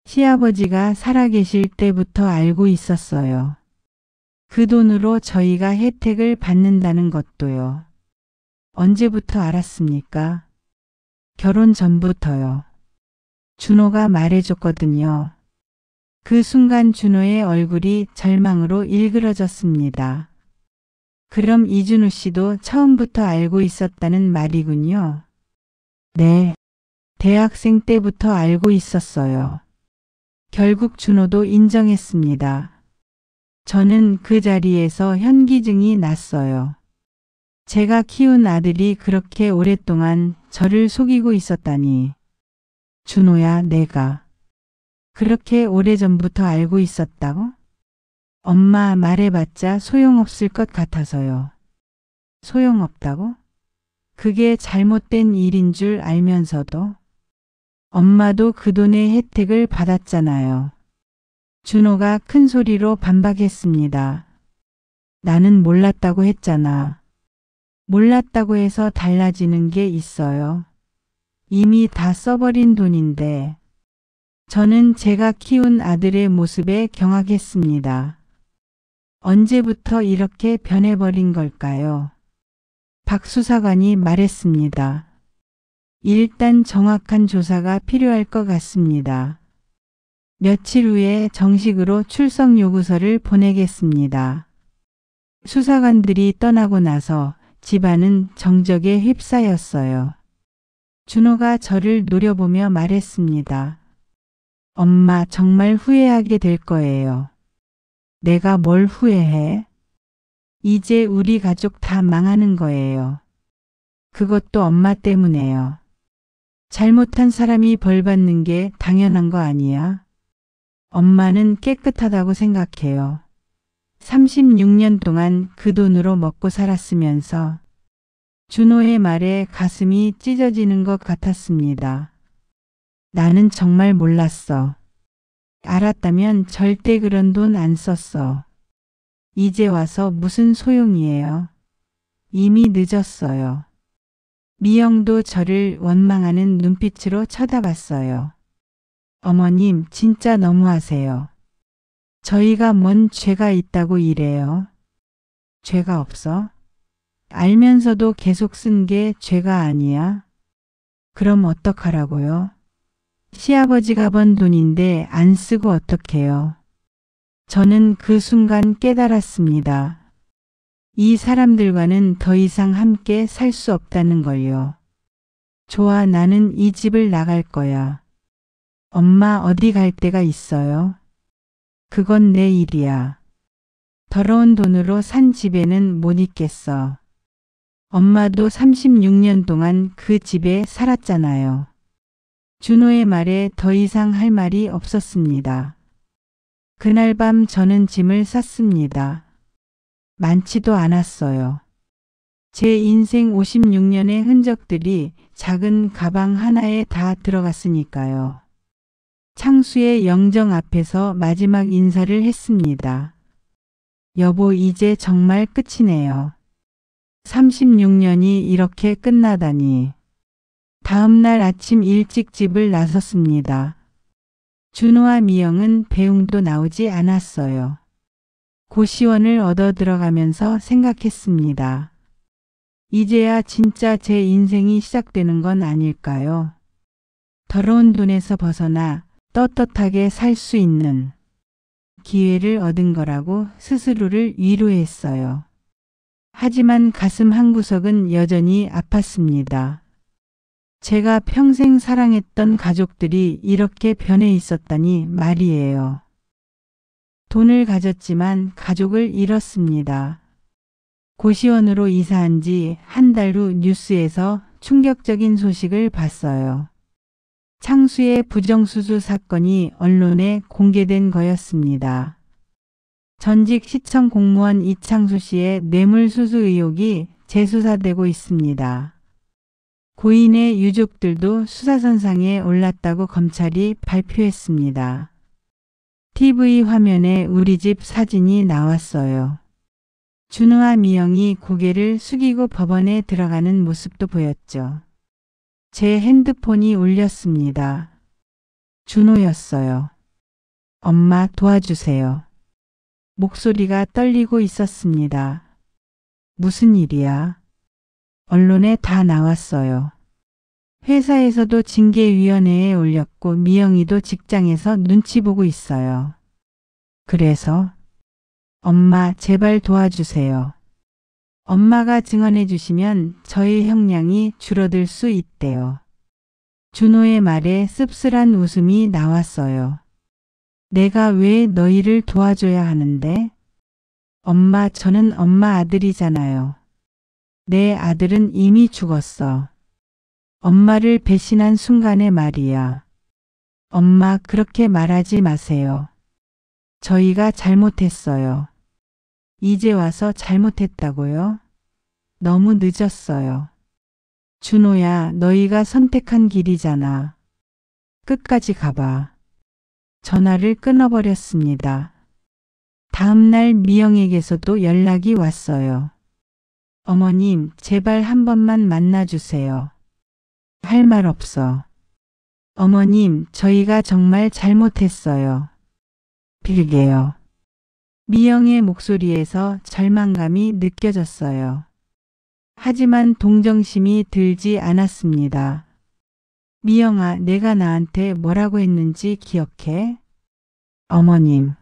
시아버지가 살아계실 때부터 알고 있었어요. 그 돈으로 저희가 혜택을 받는다는 것도요. 언제부터 알았습니까? 결혼 전부터요. 준호가 말해줬거든요. 그 순간 준호의 얼굴이 절망으로 일그러졌습니다. 그럼 이준호 씨도 처음부터 알고 있었다는 말이군요. 네. 대학생 때부터 알고 있었어요. 결국 준호도 인정했습니다. 저는 그 자리에서 현기증이 났어요. 제가 키운 아들이 그렇게 오랫동안 저를 속이고 있었다니. 준호야, 내가 그렇게 오래전부터 알고 있었다고? 엄마 말해봤자 소용없을 것 같아서요. 소용없다고? 그게 잘못된 일인 줄 알면서도? 엄마도 그 돈의 혜택을 받았잖아요. 준호가 큰 소리로 반박했습니다. 나는 몰랐다고 했잖아. 몰랐다고 해서 달라지는 게 있어요. 이미 다 써버린 돈인데. 저는 제가 키운 아들의 모습에 경악했습니다. 언제부터 이렇게 변해버린 걸까요? 박 수사관이 말했습니다. 일단 정확한 조사가 필요할 것 같습니다. 며칠 후에 정식으로 출석 요구서를 보내겠습니다. 수사관들이 떠나고 나서 집안은 정적에 휩싸였어요. 준호가 저를 노려보며 말했습니다. 엄마 정말 후회하게 될 거예요. 내가 뭘 후회해? 이제 우리 가족 다 망하는 거예요. 그것도 엄마 때문에요. 잘못한 사람이 벌 받는 게 당연한 거 아니야? 엄마는 깨끗하다고 생각해요. 36년 동안 그 돈으로 먹고 살았으면서. 준호의 말에 가슴이 찢어지는 것 같았습니다. 나는 정말 몰랐어. 알았다면 절대 그런 돈 안 썼어. 이제 와서 무슨 소용이에요. 이미 늦었어요. 미영도 저를 원망하는 눈빛으로 쳐다봤어요. 어머님 진짜 너무하세요. 저희가 뭔 죄가 있다고 이래요. 죄가 없어? 알면서도 계속 쓴 게 죄가 아니야? 그럼 어떡하라고요? 시아버지가 번 돈인데 안 쓰고 어떡해요? 저는 그 순간 깨달았습니다. 이 사람들과는 더 이상 함께 살 수 없다는 걸요. 좋아, 나는 이 집을 나갈 거야. 엄마 어디 갈 데가 있어요? 그건 내 일이야. 더러운 돈으로 산 집에는 못 있겠어. 엄마도 36년 동안 그 집에 살았잖아요. 준호의 말에 더 이상 할 말이 없었습니다. 그날 밤 저는 짐을 쌌습니다. 많지도 않았어요. 제 인생 56년의 흔적들이 작은 가방 하나에 다 들어갔으니까요. 창수의 영정 앞에서 마지막 인사를 했습니다. 여보, 이제 정말 끝이네요. 36년이 이렇게 끝나다니. 다음 날 아침 일찍 집을 나섰습니다. 준호와 미영은 배웅도 나오지 않았어요. 고시원을 얻어 들어가면서 생각했습니다. 이제야 진짜 제 인생이 시작되는 건 아닐까요? 더러운 돈에서 벗어나 떳떳하게 살 수 있는 기회를 얻은 거라고 스스로를 위로했어요. 하지만 가슴 한구석은 여전히 아팠습니다. 제가 평생 사랑했던 가족들이 이렇게 변해 있었다니 말이에요. 돈을 가졌지만 가족을 잃었습니다. 고시원으로 이사한 지 한 달 후 뉴스에서 충격적인 소식을 봤어요. 창수의 부정수수 사건이 언론에 공개된 거였습니다. 전직 시청 공무원 이창수 씨의 뇌물수수 의혹이 재수사되고 있습니다. 고인의 유족들도 수사선상에 올랐다고 검찰이 발표했습니다. TV 화면에 우리 집 사진이 나왔어요. 준호와 미영이 고개를 숙이고 법원에 들어가는 모습도 보였죠. 제 핸드폰이 울렸습니다. 준호였어요. 엄마 도와주세요. 목소리가 떨리고 있었습니다. 무슨 일이야? 언론에 다 나왔어요. 회사에서도 징계위원회에 올렸고 미영이도 직장에서 눈치 보고 있어요. 그래서 엄마 제발 도와주세요. 엄마가 증언해 주시면 저의 형량이 줄어들 수 있대요. 준호의 말에 씁쓸한 웃음이 나왔어요. 내가 왜 너희를 도와줘야 하는데? 엄마, 저는 엄마 아들이잖아요. 내 아들은 이미 죽었어. 엄마를 배신한 순간의 말이야. 엄마, 그렇게 말하지 마세요. 저희가 잘못했어요. 이제 와서 잘못했다고요? 너무 늦었어요. 준호야, 너희가 선택한 길이잖아. 끝까지 가봐. 전화를 끊어버렸습니다. 다음 날 미영에게서도 연락이 왔어요. 어머님, 제발 한 번만 만나주세요. 할 말 없어. 어머님, 저희가 정말 잘못했어요. 빌게요. 미영의 목소리에서 절망감이 느껴졌어요. 하지만 동정심이 들지 않았습니다. 미영아, 내가 나한테 뭐라고 했는지 기억해? 어머님.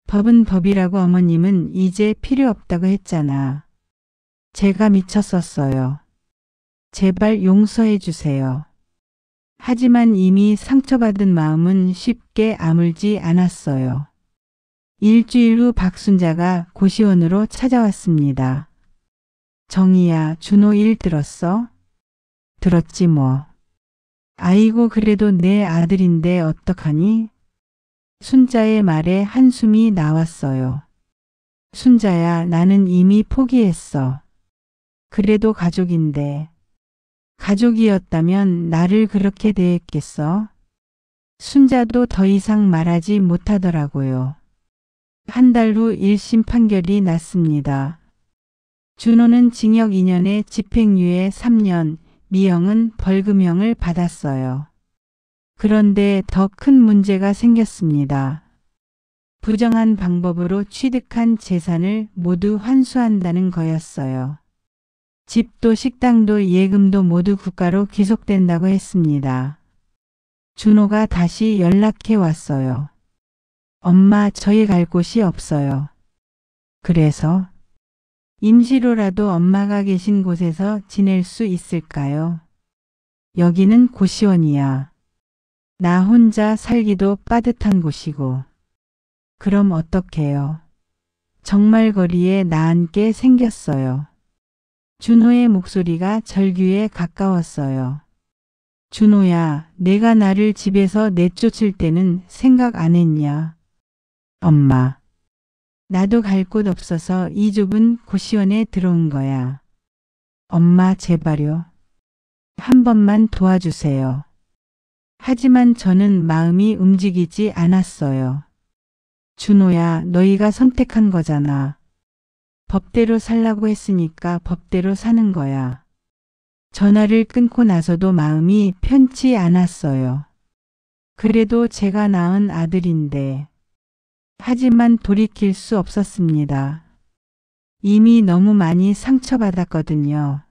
법은 법이라고 어머님은 이제 필요 없다고 했잖아. 제가 미쳤었어요. 제발 용서해 주세요. 하지만 이미 상처받은 마음은 쉽게 아물지 않았어요. 일주일 후 박순자가 고시원으로 찾아왔습니다. 정희야, 준호 일 들었어? 들었지 뭐. 아이고, 그래도 내 아들인데 어떡하니? 순자의 말에 한숨이 나왔어요. 순자야, 나는 이미 포기했어. 그래도 가족인데. 가족이었다면 나를 그렇게 대했겠어? 순자도 더 이상 말하지 못하더라고요. 한 달 후 1심 판결이 났습니다. 준호는 징역 2년에 집행유예 3년, 미영은 벌금형을 받았어요. 그런데 더 큰 문제가 생겼습니다. 부정한 방법으로 취득한 재산을 모두 환수한다는 거였어요. 집도 식당도 예금도 모두 국가로 귀속된다고 했습니다. 준호가 다시 연락해 왔어요. 엄마, 저희 갈 곳이 없어요. 그래서 임시로라도 엄마가 계신 곳에서 지낼 수 있을까요? 여기는 고시원이야. 나 혼자 살기도 빠듯한 곳이고. 그럼 어떡해요? 정말 거리에 나앉게 생겼어요. 준호의 목소리가 절규에 가까웠어요. 준호야, 내가 나를 집에서 내쫓을 때는 생각 안 했냐? 엄마. 나도 갈 곳 없어서 이 좁은 고시원에 들어온 거야. 엄마, 제발요. 한 번만 도와주세요. 하지만 저는 마음이 움직이지 않았어요. 준호야, 너희가 선택한 거잖아. 법대로 살라고 했으니까 법대로 사는 거야. 전화를 끊고 나서도 마음이 편치 않았어요. 그래도 제가 낳은 아들인데. 하지만 돌이킬 수 없었습니다. 이미 너무 많이 상처받았거든요.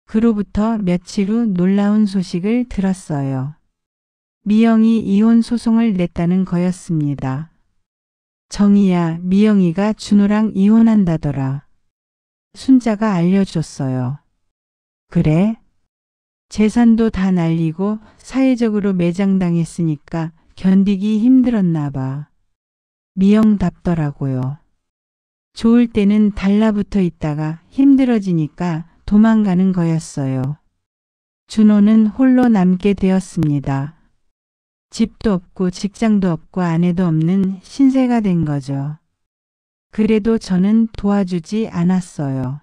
그로부터 며칠 후 놀라운 소식을 들었어요. 미영이 이혼 소송을 냈다는 거였습니다. 정희야, 미영이가 준호랑 이혼한다더라. 순자가 알려줬어요. 그래? 재산도 다 날리고 사회적으로 매장당했으니까 견디기 힘들었나 봐. 미영답더라고요. 좋을 때는 달라붙어 있다가 힘들어지니까 도망가는 거였어요. 준호는 홀로 남게 되었습니다. 집도 없고 직장도 없고 아내도 없는 신세가 된 거죠. 그래도 저는 도와주지 않았어요.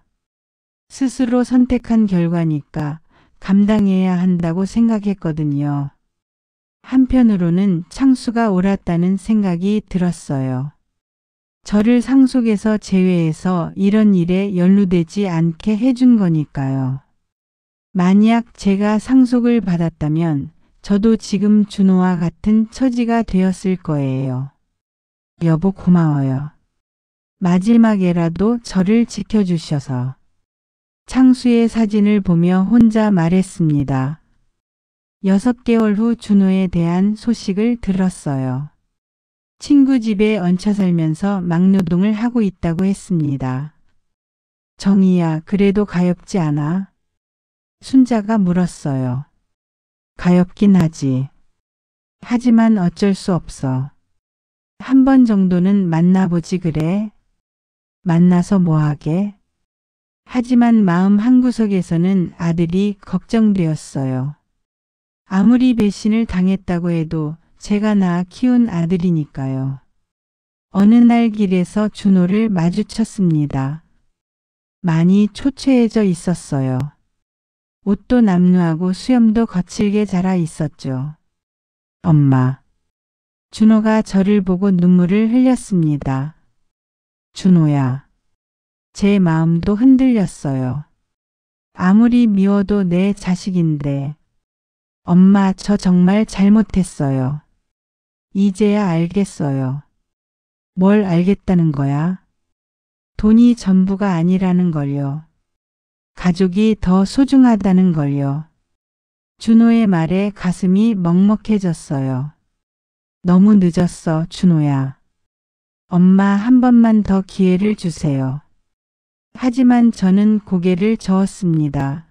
스스로 선택한 결과니까 감당해야 한다고 생각했거든요. 한편으로는 창수가 옳았다는 생각이 들었어요. 저를 상속에서 제외해서 이런 일에 연루되지 않게 해준 거니까요. 만약 제가 상속을 받았다면 저도 지금 준호와 같은 처지가 되었을 거예요. 여보 고마워요. 마지막에라도 저를 지켜주셔서. 창수의 사진을 보며 혼자 말했습니다. 6개월 후 준호에 대한 소식을 들었어요. 친구 집에 얹혀 살면서 막노동을 하고 있다고 했습니다. 정희야, 그래도 가엾지 않아? 순자가 물었어요. 가엾긴 하지. 하지만 어쩔 수 없어. 한 번 정도는 만나보지 그래? 만나서 뭐하게? 하지만 마음 한구석에서는 아들이 걱정되었어요. 아무리 배신을 당했다고 해도 제가 낳아 키운 아들이니까요. 어느 날 길에서 준호를 마주쳤습니다. 많이 초췌해져 있었어요. 옷도 남루하고 수염도 거칠게 자라 있었죠. 엄마. 준호가 저를 보고 눈물을 흘렸습니다. 준호야. 제 마음도 흔들렸어요. 아무리 미워도 내 자식인데. 엄마, 저 정말 잘못했어요. 이제야 알겠어요. 뭘 알겠다는 거야? 돈이 전부가 아니라는 걸요. 가족이 더 소중하다는 걸요. 준호의 말에 가슴이 먹먹해졌어요. 너무 늦었어, 준호야. 엄마, 한 번만 더 기회를 주세요. 하지만 저는 고개를 저었습니다.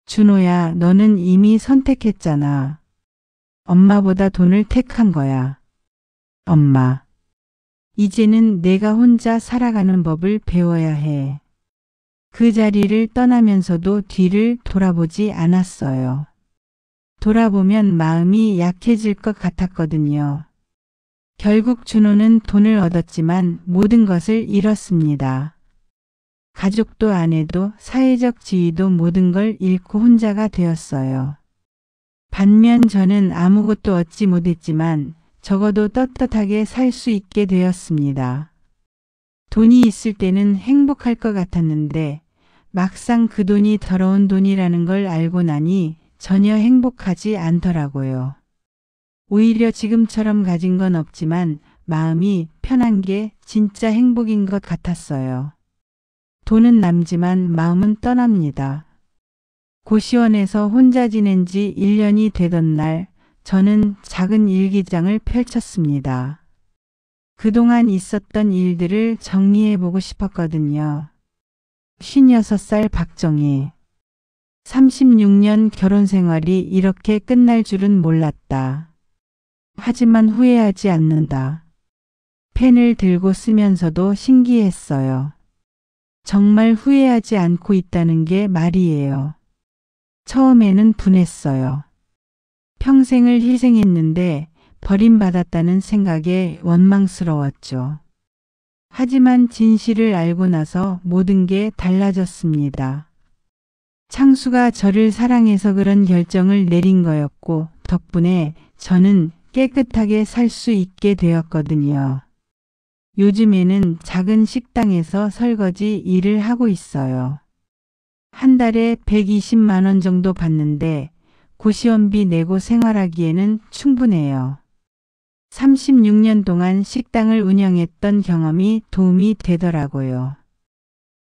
준호야, 너는 이미 선택했잖아. 엄마보다 돈을 택한 거야. 엄마. 이제는 내가 혼자 살아가는 법을 배워야 해. 그 자리를 떠나면서도 뒤를 돌아보지 않았어요. 돌아보면 마음이 약해질 것 같았거든요. 결국 준호는 돈을 얻었지만 모든 것을 잃었습니다. 가족도 아내도 사회적 지위도 모든 걸 잃고 혼자가 되었어요. 반면 저는 아무것도 얻지 못했지만 적어도 떳떳하게 살 수 있게 되었습니다. 돈이 있을 때는 행복할 것 같았는데 막상 그 돈이 더러운 돈이라는 걸 알고 나니 전혀 행복하지 않더라고요. 오히려 지금처럼 가진 건 없지만 마음이 편한 게 진짜 행복인 것 같았어요. 돈은 남지만 마음은 떠납니다. 고시원에서 혼자 지낸 지 1년이 되던 날 저는 작은 일기장을 펼쳤습니다. 그동안 있었던 일들을 정리해보고 싶었거든요. 56살 박정희. 36년 결혼 생활이 이렇게 끝날 줄은 몰랐다. 하지만 후회하지 않는다. 펜을 들고 쓰면서도 신기했어요. 정말 후회하지 않고 있다는 게 말이에요. 처음에는 분했어요. 평생을 희생했는데 버림받았다는 생각에 원망스러웠죠. 하지만 진실을 알고 나서 모든 게 달라졌습니다. 창수가 저를 사랑해서 그런 결정을 내린 거였고 덕분에 저는 깨끗하게 살 수 있게 되었거든요. 요즘에는 작은 식당에서 설거지 일을 하고 있어요. 한 달에 120만 원 정도 받는데 고시원비 내고 생활하기에는 충분해요. 36년 동안 식당을 운영했던 경험이 도움이 되더라고요.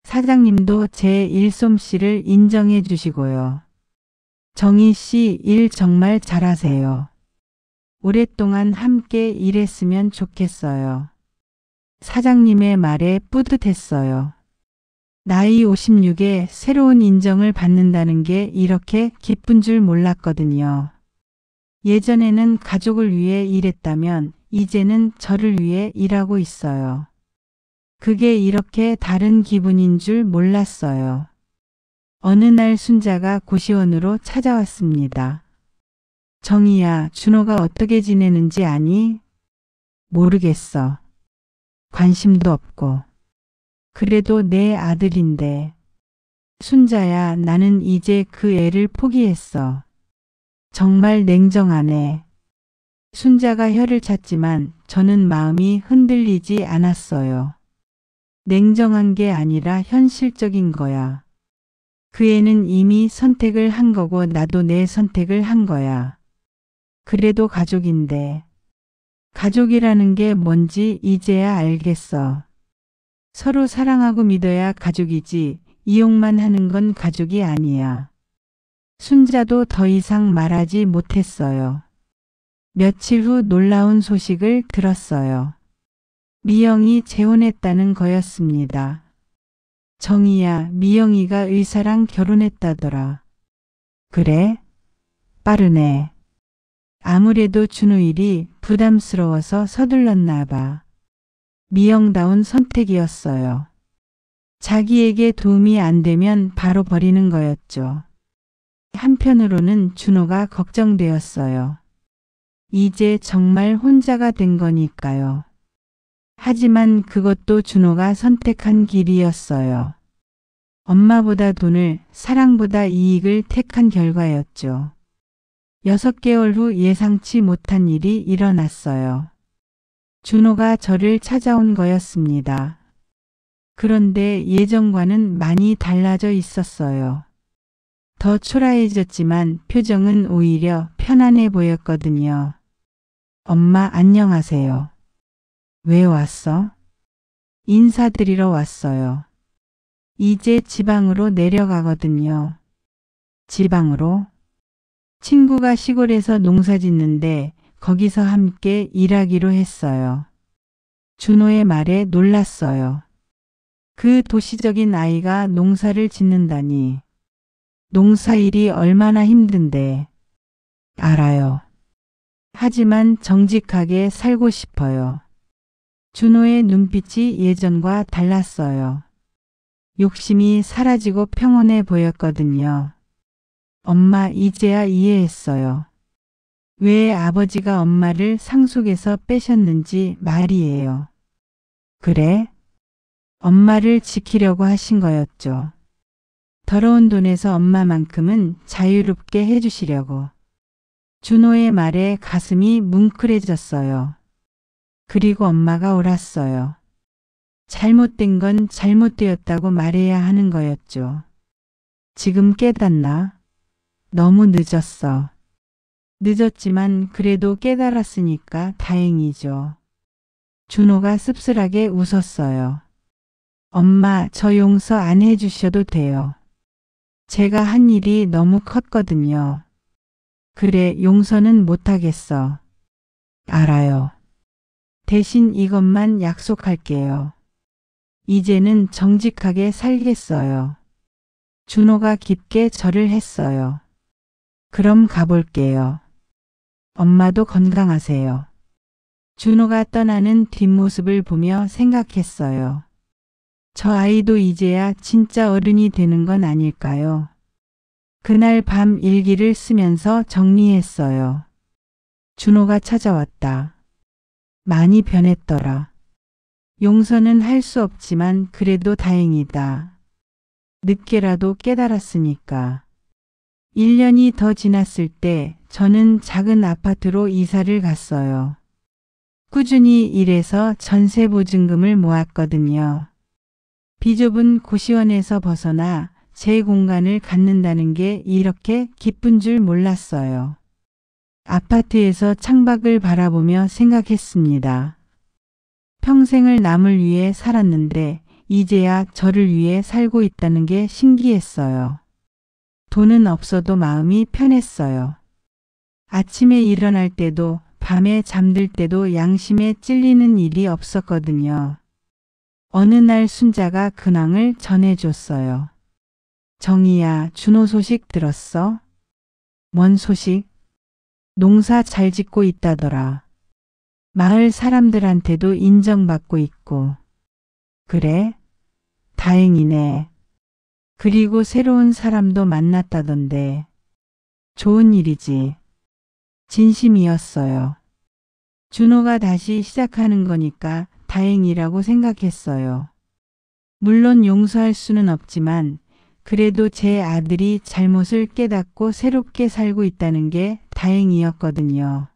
사장님도 제 일솜씨를 인정해 주시고요. 정희 씨 일 정말 잘하세요. 오랫동안 함께 일했으면 좋겠어요. 사장님의 말에 뿌듯했어요. 나이 56에 새로운 인정을 받는다는 게 이렇게 기쁜 줄 몰랐거든요. 예전에는 가족을 위해 일했다면 이제는 저를 위해 일하고 있어요. 그게 이렇게 다른 기분인 줄 몰랐어요. 어느 날 순자가 고시원으로 찾아왔습니다. 정희야, 준호가 어떻게 지내는지 아니? 모르겠어. 관심도 없고. 그래도 내 아들인데. 순자야, 나는 이제 그 애를 포기했어. 정말 냉정하네. 순자가 혀를 찼지만 저는 마음이 흔들리지 않았어요. 냉정한 게 아니라 현실적인 거야. 그 애는 이미 선택을 한 거고 나도 내 선택을 한 거야. 그래도 가족인데. 가족이라는 게 뭔지 이제야 알겠어. 서로 사랑하고 믿어야 가족이지 이용만 하는 건 가족이 아니야. 순자도 더 이상 말하지 못했어요. 며칠 후 놀라운 소식을 들었어요. 미영이 재혼했다는 거였습니다. 정희야, 미영이가 의사랑 결혼했다더라. 그래? 빠르네. 아무래도 준호 일이 부담스러워서 서둘렀나 봐. 미영다운 선택이었어요. 자기에게 도움이 안 되면 바로 버리는 거였죠. 한편으로는 준호가 걱정되었어요. 이제 정말 혼자가 된 거니까요. 하지만 그것도 준호가 선택한 길이었어요. 엄마보다 돈을, 사랑보다 이익을 택한 결과였죠. 6개월 후 예상치 못한 일이 일어났어요. 준호가 저를 찾아온 거였습니다. 그런데 예전과는 많이 달라져 있었어요. 더 초라해졌지만 표정은 오히려 편안해 보였거든요. 엄마 안녕하세요. 왜 왔어? 인사드리러 왔어요. 이제 지방으로 내려가거든요. 지방으로? 친구가 시골에서 농사 짓는데 거기서 함께 일하기로 했어요. 준호의 말에 놀랐어요. 그 도시적인 아이가 농사를 짓는다니. 농사일이 얼마나 힘든데. 알아요. 하지만 정직하게 살고 싶어요. 준호의 눈빛이 예전과 달랐어요. 욕심이 사라지고 평온해 보였거든요. 엄마 이제야 이해했어요. 왜 아버지가 엄마를 상속에서 빼셨는지 말이에요. 그래? 엄마를 지키려고 하신 거였죠. 더러운 돈에서 엄마만큼은 자유롭게 해주시려고. 준호의 말에 가슴이 뭉클해졌어요. 그리고 엄마가 옳았어요. 잘못된 건 잘못되었다고 말해야 하는 거였죠. 지금 깨닫나? 너무 늦었어. 늦었지만 그래도 깨달았으니까 다행이죠. 준호가 씁쓸하게 웃었어요. 엄마, 저 용서 안 해주셔도 돼요. 제가 한 일이 너무 컸거든요. 그래, 용서는 못하겠어. 알아요. 대신 이것만 약속할게요. 이제는 정직하게 살겠어요. 준호가 깊게 절을 했어요. 그럼 가볼게요. 엄마도 건강하세요. 준호가 떠나는 뒷모습을 보며 생각했어요. 저 아이도 이제야 진짜 어른이 되는 건 아닐까요? 그날 밤 일기를 쓰면서 정리했어요. 준호가 찾아왔다. 많이 변했더라. 용서는 할 수 없지만 그래도 다행이다. 늦게라도 깨달았으니까. 1년이 더 지났을 때 저는 작은 아파트로 이사를 갔어요. 꾸준히 일해서 전세 보증금을 모았거든요. 비좁은 고시원에서 벗어나 제 공간을 갖는다는 게 이렇게 기쁜 줄 몰랐어요. 아파트에서 창밖을 바라보며 생각했습니다. 평생을 남을 위해 살았는데 이제야 저를 위해 살고 있다는 게 신기했어요. 돈은 없어도 마음이 편했어요. 아침에 일어날 때도 밤에 잠들 때도 양심에 찔리는 일이 없었거든요. 어느 날 순자가 근황을 전해줬어요. 정희야, 준호 소식 들었어? 뭔 소식? 농사 잘 짓고 있다더라. 마을 사람들한테도 인정받고 있고. 그래? 다행이네. 그리고 새로운 사람도 만났다던데. 좋은 일이지. 진심이었어요. 준호가 다시 시작하는 거니까 다행이라고 생각했어요. 물론 용서할 수는 없지만 그래도 제 아들이 잘못을 깨닫고 새롭게 살고 있다는 게 다행이었거든요.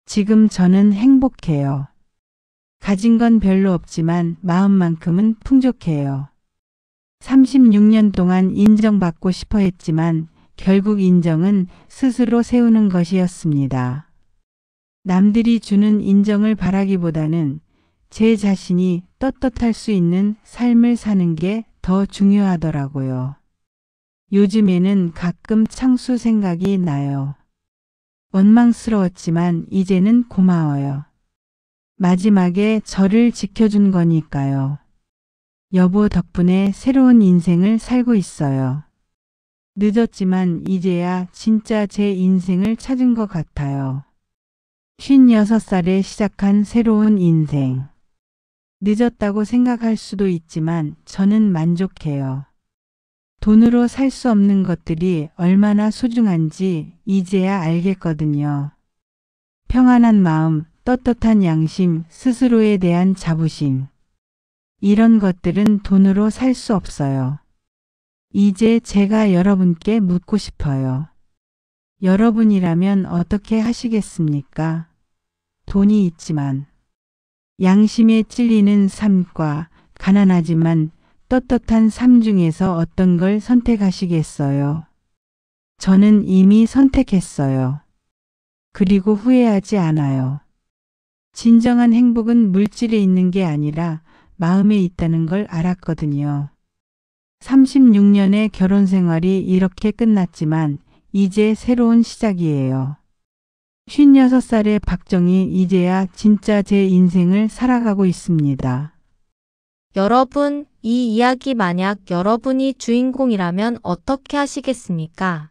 지금 저는 행복해요. 가진 건 별로 없지만 마음만큼은 풍족해요. 36년 동안 인정받고 싶어 했지만 결국 인정은 스스로 세우는 것이었습니다. 남들이 주는 인정을 바라기보다는 제 자신이 떳떳할 수 있는 삶을 사는 게 더 중요하더라고요. 요즘에는 가끔 창수 생각이 나요. 원망스러웠지만 이제는 고마워요. 마지막에 저를 지켜준 거니까요. 여보 덕분에 새로운 인생을 살고 있어요. 늦었지만 이제야 진짜 제 인생을 찾은 것 같아요. 56살에 시작한 새로운 인생. 늦었다고 생각할 수도 있지만 저는 만족해요. 돈으로 살 수 없는 것들이 얼마나 소중한지 이제야 알겠거든요. 평안한 마음, 떳떳한 양심, 스스로에 대한 자부심. 이런 것들은 돈으로 살 수 없어요. 이제 제가 여러분께 묻고 싶어요. 여러분이라면 어떻게 하시겠습니까? 돈이 있지만 양심에 찔리는 삶과 가난하지만 떳떳한 삶 중에서 어떤 걸 선택하시겠어요? 저는 이미 선택했어요. 그리고 후회하지 않아요. 진정한 행복은 물질에 있는 게 아니라 마음에 있다는 걸 알았거든요. 36년의 결혼 생활이 이렇게 끝났지만 이제 새로운 시작이에요. 56살의 박정희 이제야 진짜 제 인생을 살아가고 있습니다. 여러분, 이 이야기 만약 여러분이 주인공이라면 어떻게 하시겠습니까?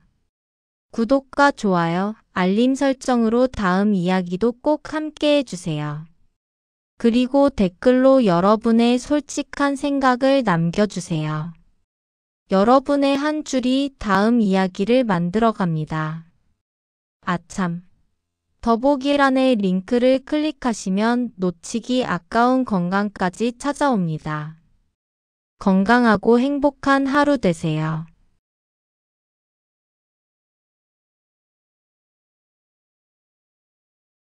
구독과 좋아요, 알림 설정으로 다음 이야기도 꼭 함께 해주세요. 그리고 댓글로 여러분의 솔직한 생각을 남겨주세요. 여러분의 한 줄이 다음 이야기를 만들어갑니다. 아참. 더보기란의 링크를 클릭하시면 놓치기 아까운 건강까지 찾아옵니다. 건강하고 행복한 하루 되세요.